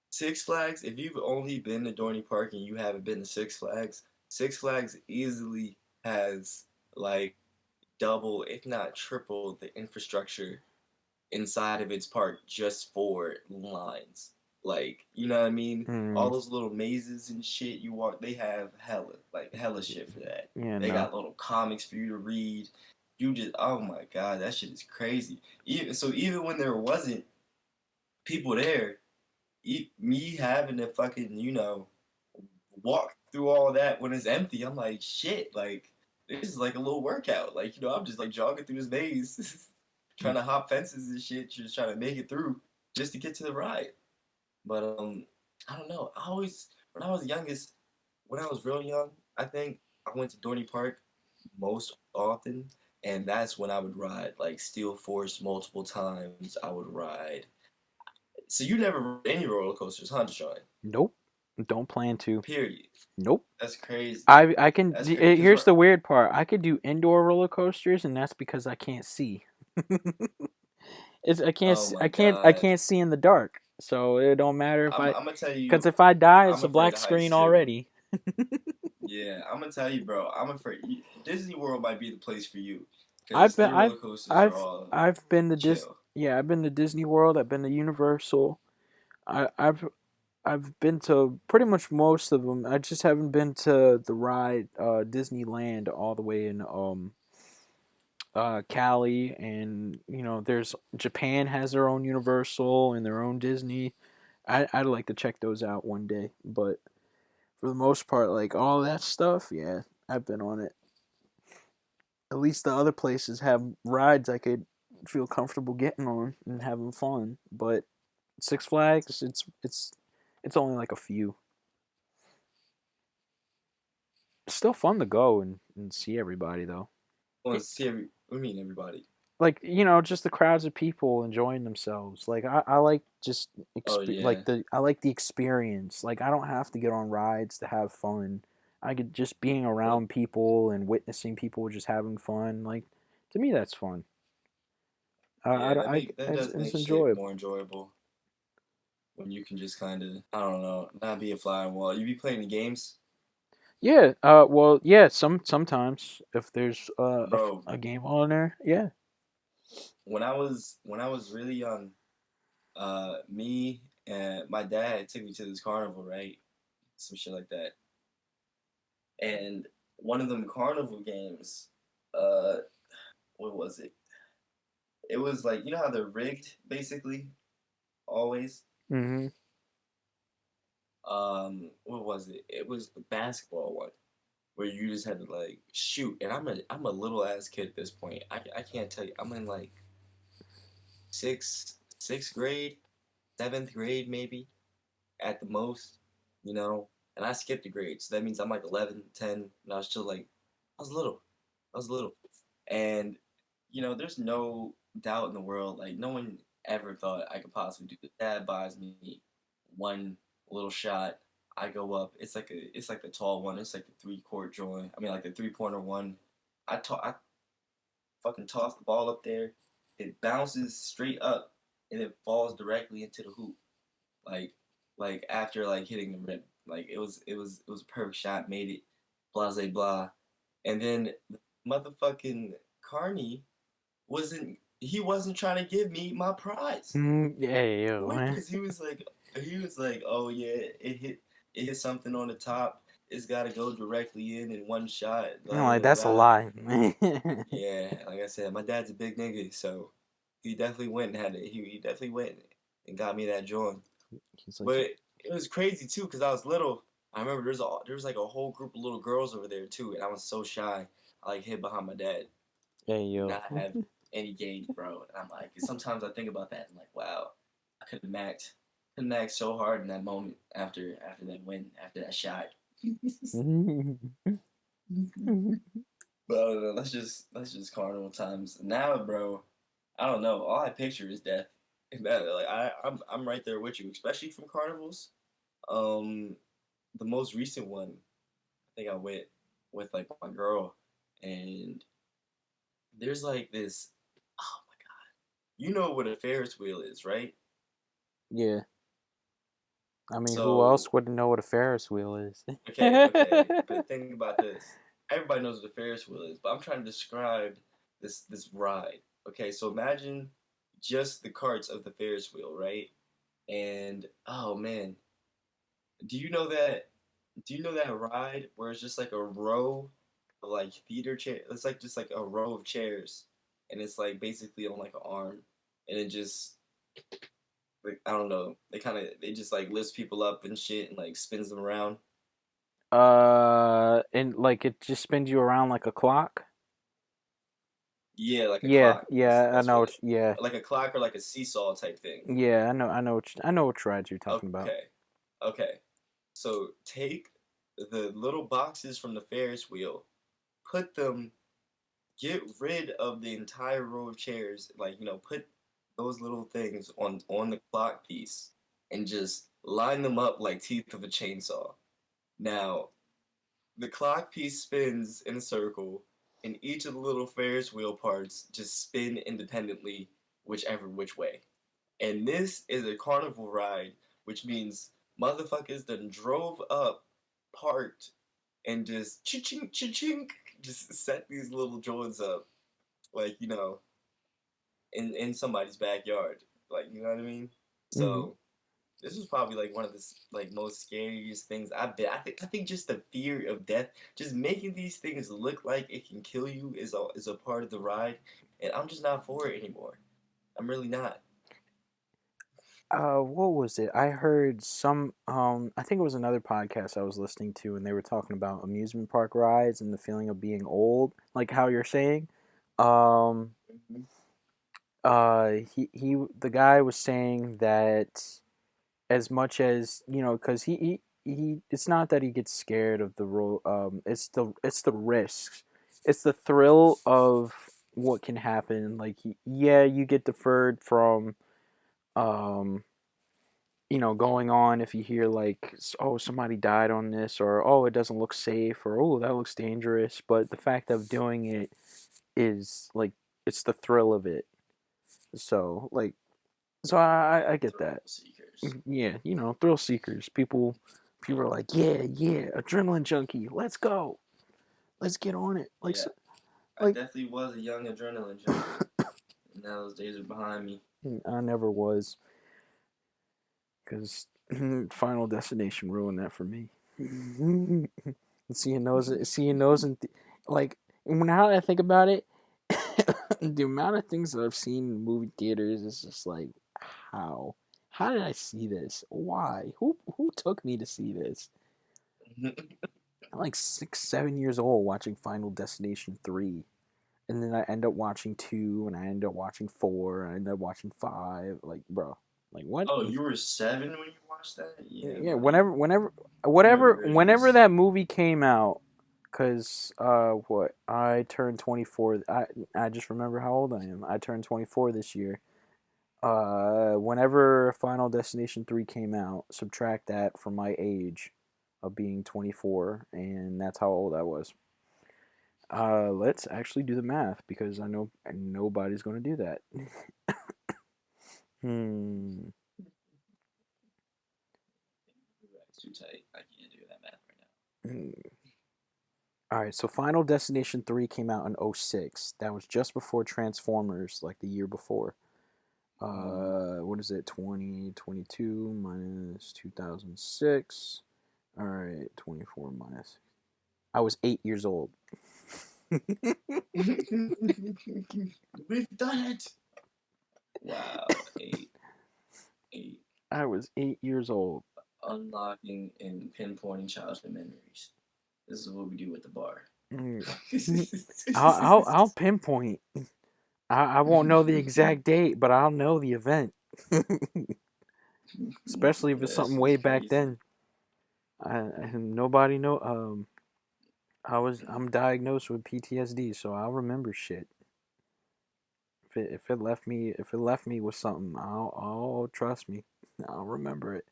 Six Flags. If you've only been to Dorney Park and you haven't been to Six Flags easily has like double, if not triple, the infrastructure inside of its park just for lines. Like, you know what I mean? Mm, All those little mazes and shit you walk, they have hella shit for that. yeah, They no. got little comics for you to read. You just, oh my god, that shit is crazy. Even when there wasn't people there, me having to fucking, walk through all that when it's empty, I'm like, shit, like, this is like a little workout. Like, I'm just like jogging through this maze, trying to hop fences and shit, just trying to make it through just to get to the ride. But, I don't know. When I was youngest, when I was real young, I think I went to Dorney Park most often. And that's when I would ride like Steel Force multiple times. I would ride. So you never rode any roller coasters, huh, Deshaun? Nope. Don't plan to. Period. Nope. That's crazy. I can. That's crazy. Cause Here's the weird part. I could do indoor roller coasters, and that's because I can't see. oh my I god, can't see in the dark. So it don't matter if I'm gonna tell because you, if I die, I'm it's a afraid black of heights screen too. already. Yeah, I'm gonna tell you, bro. I'm afraid Disney World might be the place for you, I've cause been their roller coasters are all I've been to chill. yeah, I've been to Disney World. I've been to Universal. I've been to pretty much most of them. I just haven't been to the ride Disneyland all the way in Cali, and there's Japan has their own Universal and their own Disney. I'd like to check those out one day, but for the most part, like all that stuff, yeah, I've been on it. At least the other places have rides I could feel comfortable getting on and having fun. But Six Flags, it's only like a few. It's still fun to go and see everybody though. I want to see we mean everybody. Like just the crowds of people enjoying themselves. Like I like just Oh like yeah. I like the experience. Like I don't have to get on rides to have fun. I could just being Yep. around people and witnessing people just having fun. Like to me, that's fun. Yeah, that does It's make shit enjoyable. more enjoyable when you can just kind of, I don't know, not be a fly on the wall. You be playing the games, Yeah. Well. Yeah. Sometimes if there's bro. a game on there. Yeah. When I was really young, me and my dad took me to this carnival, right? Some shit like that. And one of them carnival games, uh, what was it? It was like, you know how they're rigged, basically, always. Mhm. What was it? It was the basketball one where you just had to like shoot. And I'm a little ass kid at this point. I can't tell you. I'm in like sixth grade, seventh grade maybe at the most, you know. And I skipped a grade, so that means I'm like 11, 10, and I was still like, I was little, I was little, and there's no doubt in the world, like no one ever thought I could possibly do this. Dad buys me one little shot. I go up. It's like the tall one. It's like the 3 court joint. I mean, like the 3 pointer one. I fucking toss the ball up there. It bounces straight up and it falls directly into the hoop. Like after like hitting the rim. Like it was a perfect shot. Made it. Blah blah blah. And then the motherfucking Carney wasn't. He wasn't trying to give me my prize. Yeah. Yo, What? man. Because he was like, oh yeah, it hit something on the top. It's got to go directly in one shot. I'm Blah like blah that's a blah. lie. Yeah, like I said, my dad's a big nigga, so he definitely went and had it. He definitely went and got me that joint. He's like, But it was crazy too, cause I was little. I remember there was like a whole group of little girls over there too, and I was so shy. I like hid behind my dad, hey did yo. not have any games, bro. And I'm like, sometimes I think about that. I'm like, wow, I could have maxed so hard in that moment after that win, after that shot. But I don't know. That's just carnival times. Now, bro, I don't know. All I picture is death. And that, like I'm right there with you, especially from carnivals. Um, the most recent one, I think I went with like my girl, and there's like this. Oh my god, you know what a Ferris wheel is, right? Yeah. I mean, who else So would know what a Ferris wheel is? okay, but think about this. Everybody knows what a Ferris wheel is, but I'm trying to describe this ride. Okay, so imagine just the carts of the Ferris wheel, right? And oh man, do you know that? Do you know that ride where it's just like a row of like theater chair? It's like just like a row of chairs, and it's like basically on like an arm, and it just like I don't know. They just like lifts people up and shit and like spins them around. And like it just spins you around like a clock. Yeah, like a Yeah, clock. That's yeah, I that's know. what Yeah, like a clock or like a seesaw type thing. yeah, I know which rides you're talking about. Okay, okay. So take the little boxes from the Ferris wheel, put them, get rid of the entire row of chairs. Like put those little things on the clock piece, and just line them up like teeth of a chainsaw. Now the clock piece spins in a circle, and each of the little Ferris wheel parts just spin independently, whichever which way. And this is a carnival ride, which means motherfuckers done drove up, parked, and just ching ching just set these little joints up, like in somebody's backyard, like you know what I mean. Hmm. So this was probably like one of the like most scariest things I've been. I think just the fear of death, just making these things look like it can kill you, is a part of the ride, and I'm just not for it anymore. I'm really not. What was it? I heard some. I think it was another podcast I was listening to, and they were talking about amusement park rides and the feeling of being old, like how you're saying. Um, Mhm. the guy was saying that as much as because he it's not that he gets scared of the role. It's the risks, it's the thrill of what can happen. Like yeah, you get deferred from um going on if you hear like, oh, somebody died on this, or oh, it doesn't look safe, or oh, that looks dangerous. But the fact of doing it is like, it's the thrill of it. So like, so I get Thrill that. seekers. Yeah, thrill seekers. People are like, yeah, yeah, adrenaline junkie. Let's go. Let's get on it. Yeah, I Like definitely was a young adrenaline junkie. Now those days are behind me. I never was, because Final Destination ruined that for me. Seeing those, and like, now that I think about it, the amount of things that I've seen in movie theaters is just like, how, how did I see this? Why? Who took me to see this? I'm like 6, 7 years old watching Final Destination 3, and then I end up watching 2, and I end up watching 4, and I end up watching 5. Like, bro, like what? Oh, you were 7 when you watched that? Yeah, Yeah, buddy. You are whenever rebellious. that movie came out, cause what, I turned 24. I just remember how old I am. I turned 24 this year. Whenever Final Destination 3 came out, subtract that from my age of being 24, and that's how old I was. Let's actually do the math, because I know nobody's going to do that. Hmm. That's too tight. I can't do that math right Hmm. All right, so Final Destination 3 came out in '06. That was just before Transformers, like the year before. now. What is it? 2022 minus 2006. All right, 24 minus. I was 8 years old. We've done it! Wow, eight. Eight. I was 8 years old. Unlocking and pinpointing childhood memories. This is what we do at the bar. Mm. I'll pinpoint. I won't know the exact date, but I'll know the event. Especially if it's That something shit is way back crazy. then. Nobody know. I'm diagnosed with PTSD, so I'll remember shit. If it left me with something, I'll trust me. I'll remember it.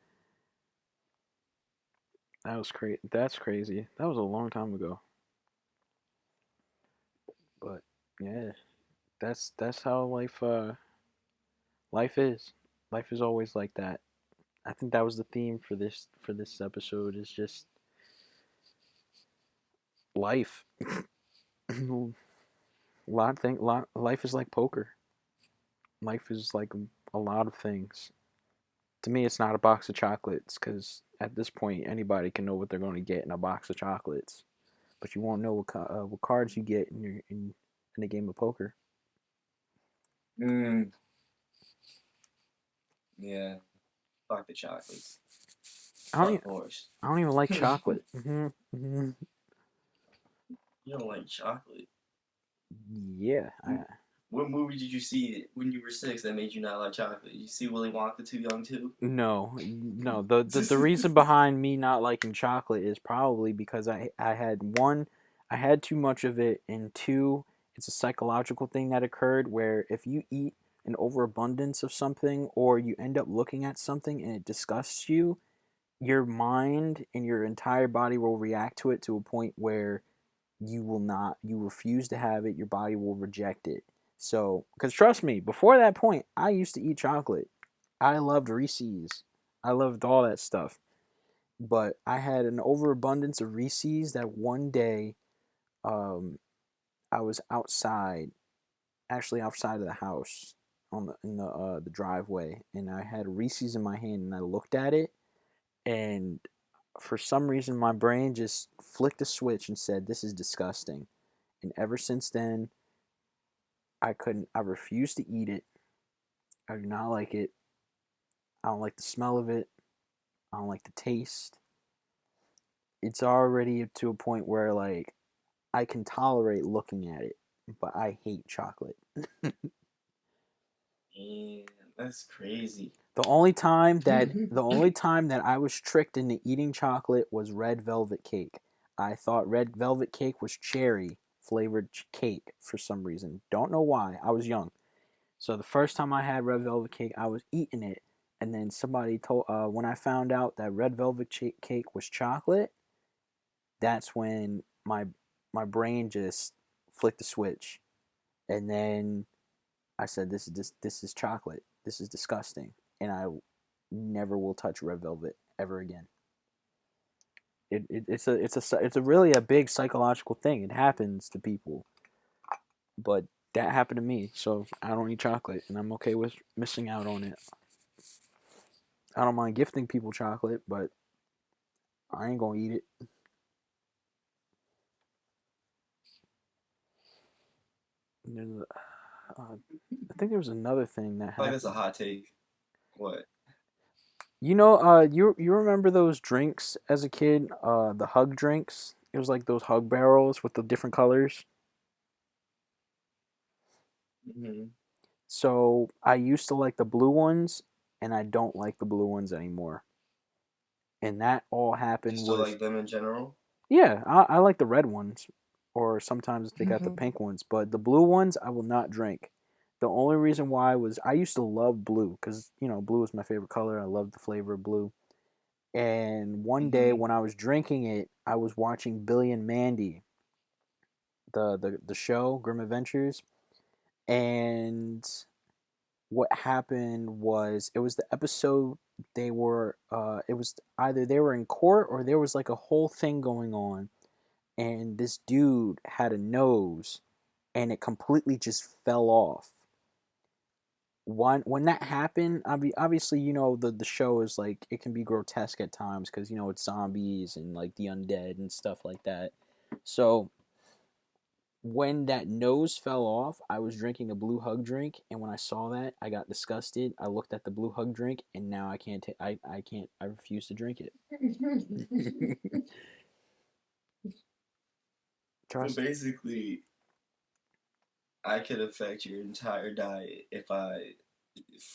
That was crazy. That's crazy. That was a long time ago. But yeah, that's how life is. Life is always like that. I think that was the theme for this episode, is just life. Life is like poker. Life is like a lot of things. To me, it's not a box of chocolates, because at this point, anybody can know what they're going to get in a box of chocolates, but you won't know what cards you get in a game of poker. Mm, yeah, fuck the chocolates. I don't Fuck even, horse. I don't even like You chocolate. don't like chocolate. Yeah, What movie did you see when you were 6 that made you not like chocolate? You see Willy Wonka Too Young Too? no, no. The reason behind me not liking chocolate is probably because I had too much of it, and two, it's a psychological thing that occurred where if you eat an overabundance of something, or you end up looking at something and it disgusts you, your mind and your entire body will react to it to a point where you refuse to have it, your body will reject it. So, because trust me, before that point, I used to eat chocolate. I loved Reese's. I loved all that stuff. But I had an overabundance of Reese's that one day, um, I was outside, actually outside of the house, in the driveway, and I had Reese's in my hand, and I looked at it, and for some reason my brain just flicked a switch and said, "This is disgusting." And ever since then, I refuse to eat it. I do not like it. I don't like the smell of it. I don't like the taste. It's already to a point where like I can tolerate looking at it, but I hate chocolate. Yeah, that's crazy. The only time that I was tricked into eating chocolate was red velvet cake. I thought red velvet cake was cherry flavored cake for some reason. Don't know why. I was young. So the first time I had red velvet cake, I was eating it, and then somebody told when I found out that red velvet cake was chocolate, that's when my brain just flicked the switch, and then I said, this is chocolate. This is disgusting, and I never will touch red velvet ever again. It's a really a big psychological thing. It happens to people, but that happened to me. So I don't eat chocolate, and I'm okay with missing out on it. I don't mind gifting people chocolate, but I ain't gonna eat it. I think there was another thing that Like that's a happened. hot take. What? You remember those drinks as a kid? The hug drinks. It was like those hug barrels with the different colors. Hmm. So I used to like the blue ones, and I don't like the blue ones anymore. And that all You happened still with like them in general? yeah. I like the red ones, or sometimes they got the Hmm. pink ones, but the blue ones I will not drink. The only reason why was I used to love blue because blue is my favorite color. I love the flavor of blue. And one day Hmm. when I was drinking it, I was watching Billy and Mandy, the show Grim Adventures, and what happened was it was the episode they were it was either they were in court or there was like a whole thing going on, and this dude had a nose and it completely just fell off. When that happened, obviously the show is like it can be grotesque at times because it's zombies and like the undead and stuff like that. So when that nose fell off, I was drinking a blue hug drink, and when I saw that, I got disgusted. I looked at the blue hug drink, and now I can't. I can't. I refuse to drink it. So Trust. basically, I could affect your entire diet if I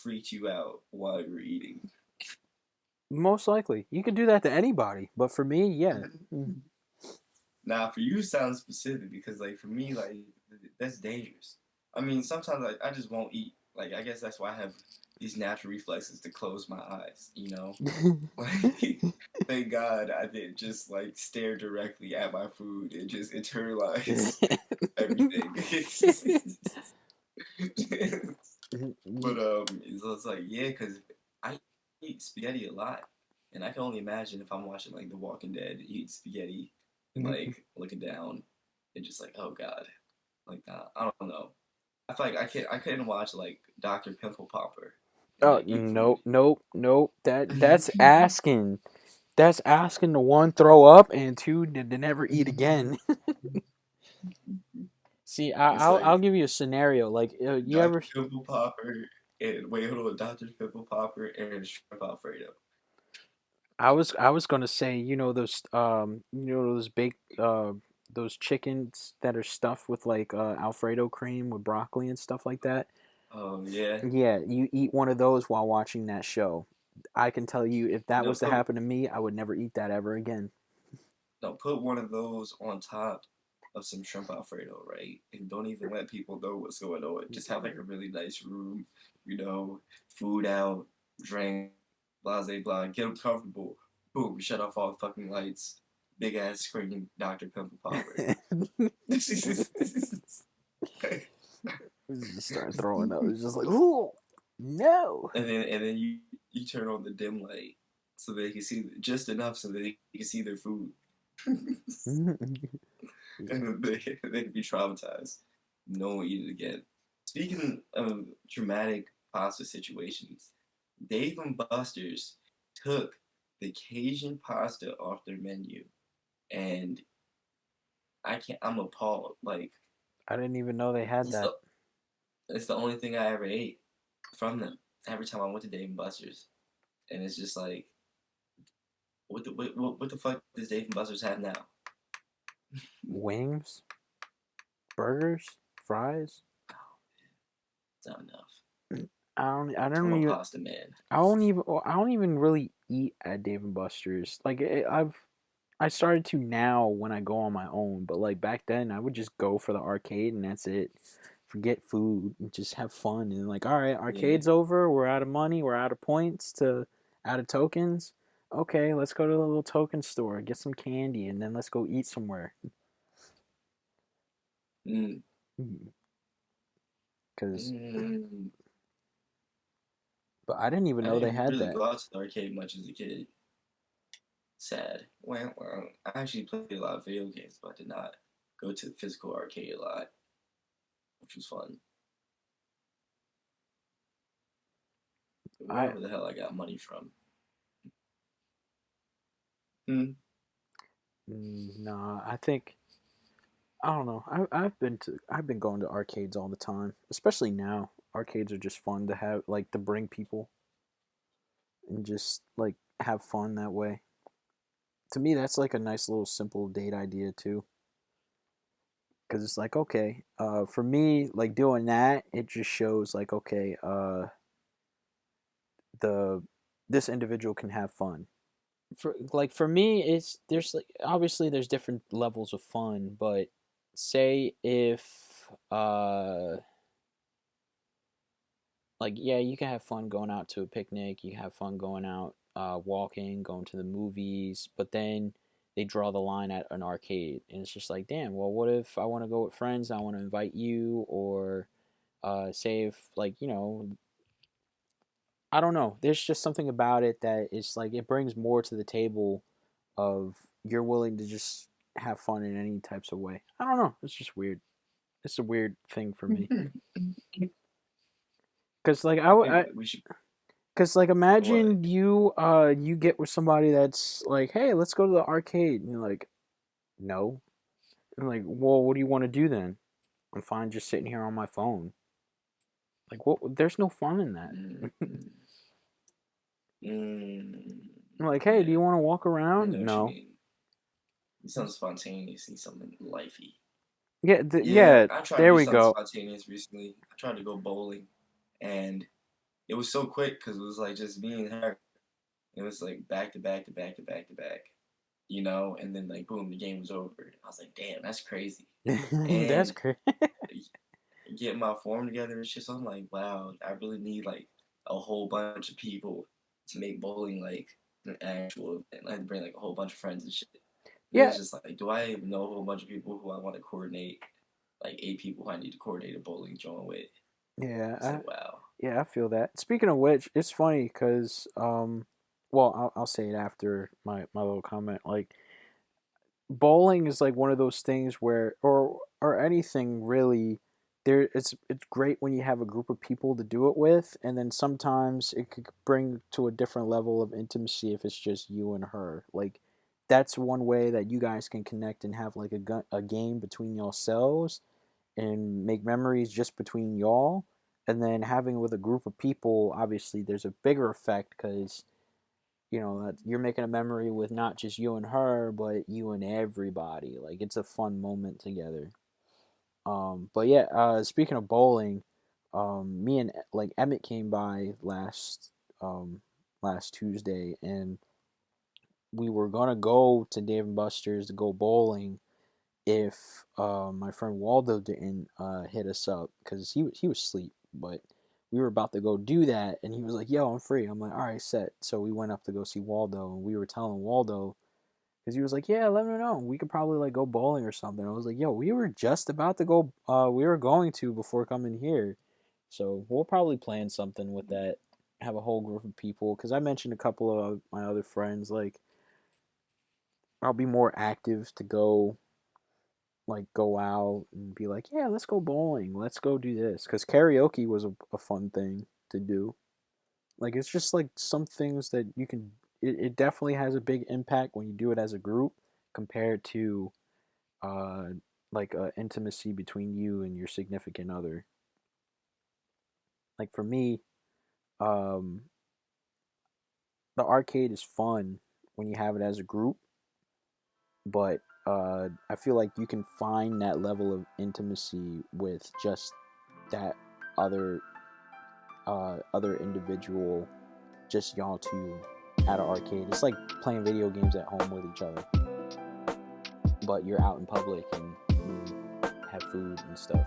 freaked you out while you were eating. Most likely, you could do that to anybody, but for me, yeah. Now, for you, sounds specific because, like, for me, like, that's dangerous. I mean, sometimes I just won't eat. Like, I guess that's why I have these natural reflexes to close my eyes, you know? Like, thank God I didn't just, like, stare directly at my food and just internalize everything. But, it's like, yeah, because I eat spaghetti a lot. And I can only imagine if I'm watching, like, The Walking Dead, eat spaghetti and, like, looking down and just like, oh God. Like, I don't know. I feel like I couldn't watch like Dr. Pimple Popper and Oh like eat food. nope, nope, nope. That's asking. That's asking to one throw up and two to never eat again. See, It's I'll like give you a scenario. Like, you Dr. ever? Pimple Popper and wait, hold on, Dr. Pimple Popper and shrimp Alfredo. I was gonna say, those baked those chickens that are stuffed with like Alfredo cream with broccoli and stuff like that. Oh yeah. Yeah, you eat one of those while watching that show. I can tell you, if that No, was to happen to me, I would never eat that ever again. put one of those on top of some shrimp Alfredo, right? And don't even let people know what's going on. Just have like a really nice room, you know, food out, drink, blah blah blah. Get them comfortable. Boom, shut off all the fucking lights. Big ass screen, Dr. Pimple Popper. Just start throwing up. It's just like, oh no. And then you turn on the dim light so they can see just enough so that they can see their food. And they'd be traumatized. No one will eat it again. Speaking of dramatic pasta situations, Dave and Buster's took the Cajun pasta off their menu, and I can't. I'm appalled. Like I didn't even know they had it's that. the it's the only thing I ever ate from them. Every time I went to Dave and Buster's, and it's just like, what the fuck does Dave and Buster's have now? Wings, burgers, fries. Oh, it's not enough. I I'm don't a even pasta man. I don't even really eat at Dave and Buster's. Like I started to now when I go on my own, but like back then I would just go for the arcade and that's it. Forget food and just have fun and like all right, Yeah. arcade's over, we're out of money, we're out of points to out of tokens. Okay, let's go to the little token store, get some candy and then let's go eat somewhere. Mm. Cuz Mm. but I didn't even I know they didn't had really that. go out to the arcade much as a kid. Sad. Well, I actually played a lot of video games, but I did not go to the physical arcade a lot, which was fun. I Wherever the hell I got money from. Mm. nah, I think I don't know. I've been going to arcades all the time, especially now. Arcades are just fun to have, like to bring people and just like have fun that way. To me, that's like a nice little simple date idea too, because it's like okay, for me, like doing that, it just shows like okay, the this individual can have fun. For me, it's there's like obviously there's different levels of fun, but say if like yeah, you can have fun going out to a picnic, you can have fun going out walking, going to the movies, but then they draw the line at an arcade and it's just like damn, well what if I want to go with friends, I want to invite you or say if like I don't know, there's just something about it that it's like it brings more to the table of you're willing to just have fun in any types of way. I don't know, it's just weird. It's a weird thing for me because like I think we should. cause like What? imagine you get with somebody that's like, hey, let's go to the arcade, and you're like, no, and like, well, what do you want to do then? I'm fine just sitting here on my phone. Like, what? There's no fun in that. Mm, mm, mm. I'm like, hey, do Yeah, you want to walk I around? know what you No. mean. You sound spontaneous. Need something lifey. Yeah, Yeah, yeah. I tried to There do we something go. spontaneous recently. I tried to go bowling, and it was so quick because it was like just me and her. It was like back to back to back to back to back, and then like boom, the game was over. I was like, damn, that's crazy. That's And crazy. get my form together and shit. So I'm like, wow, I really need like a whole bunch of people to make bowling like an actual event. I had to bring like a whole bunch of friends and shit. And Yeah, it's just like, do I even know a whole bunch of people who I want to coordinate? Like 8 people who I need to coordinate a bowling joint with. yeah, It's like, wow. yeah. I feel that. Speaking of which, it's funny because well, I'll say it after my little comment. Like bowling is like one of those things where or anything really there it's great when you have a group of people to do it with and then sometimes it could bring to a different level of intimacy if it's just you and her like that's one way that you guys can connect and have like a game between yourselves and make memories just between y'all and then having with a group of people obviously there's a bigger effect because that you're making a memory with not just you and her, but you and everybody. Like it's a fun moment together. But yeah, speaking of bowling, me and like Emmett came by um last Tuesday, and we were gonna go to Dave and Buster's to go bowling if my friend Waldo didn't hit us up because he was asleep, but we were about to go do that, and he was like, "Yo, I'm free." I'm like, "All right, set." So we went up to go see Waldo, and we were telling Waldo because he was like, "Yeah, let me know. We could probably like go bowling or something." I was like, "Yo, we were just about to go. We were going to before coming here, so we'll probably plan something with that. Have a whole group of people because I mentioned a couple of my other friends. Like, I'll be more active to go out and be like, yeah, let's go bowling, let's go do this. Because karaoke was a fun thing to do. Like it's just like some things that you can. It definitely has a big impact when you do it as a group compared to uh like intimacy between you and your significant other. Like for me, um, the arcade is fun when you have it as a group, but I feel like you can find that level of intimacy with just that other other individual, just y'all two at an arcade. It's like playing video games at home with each other, but you're out in public and you have food and stuff.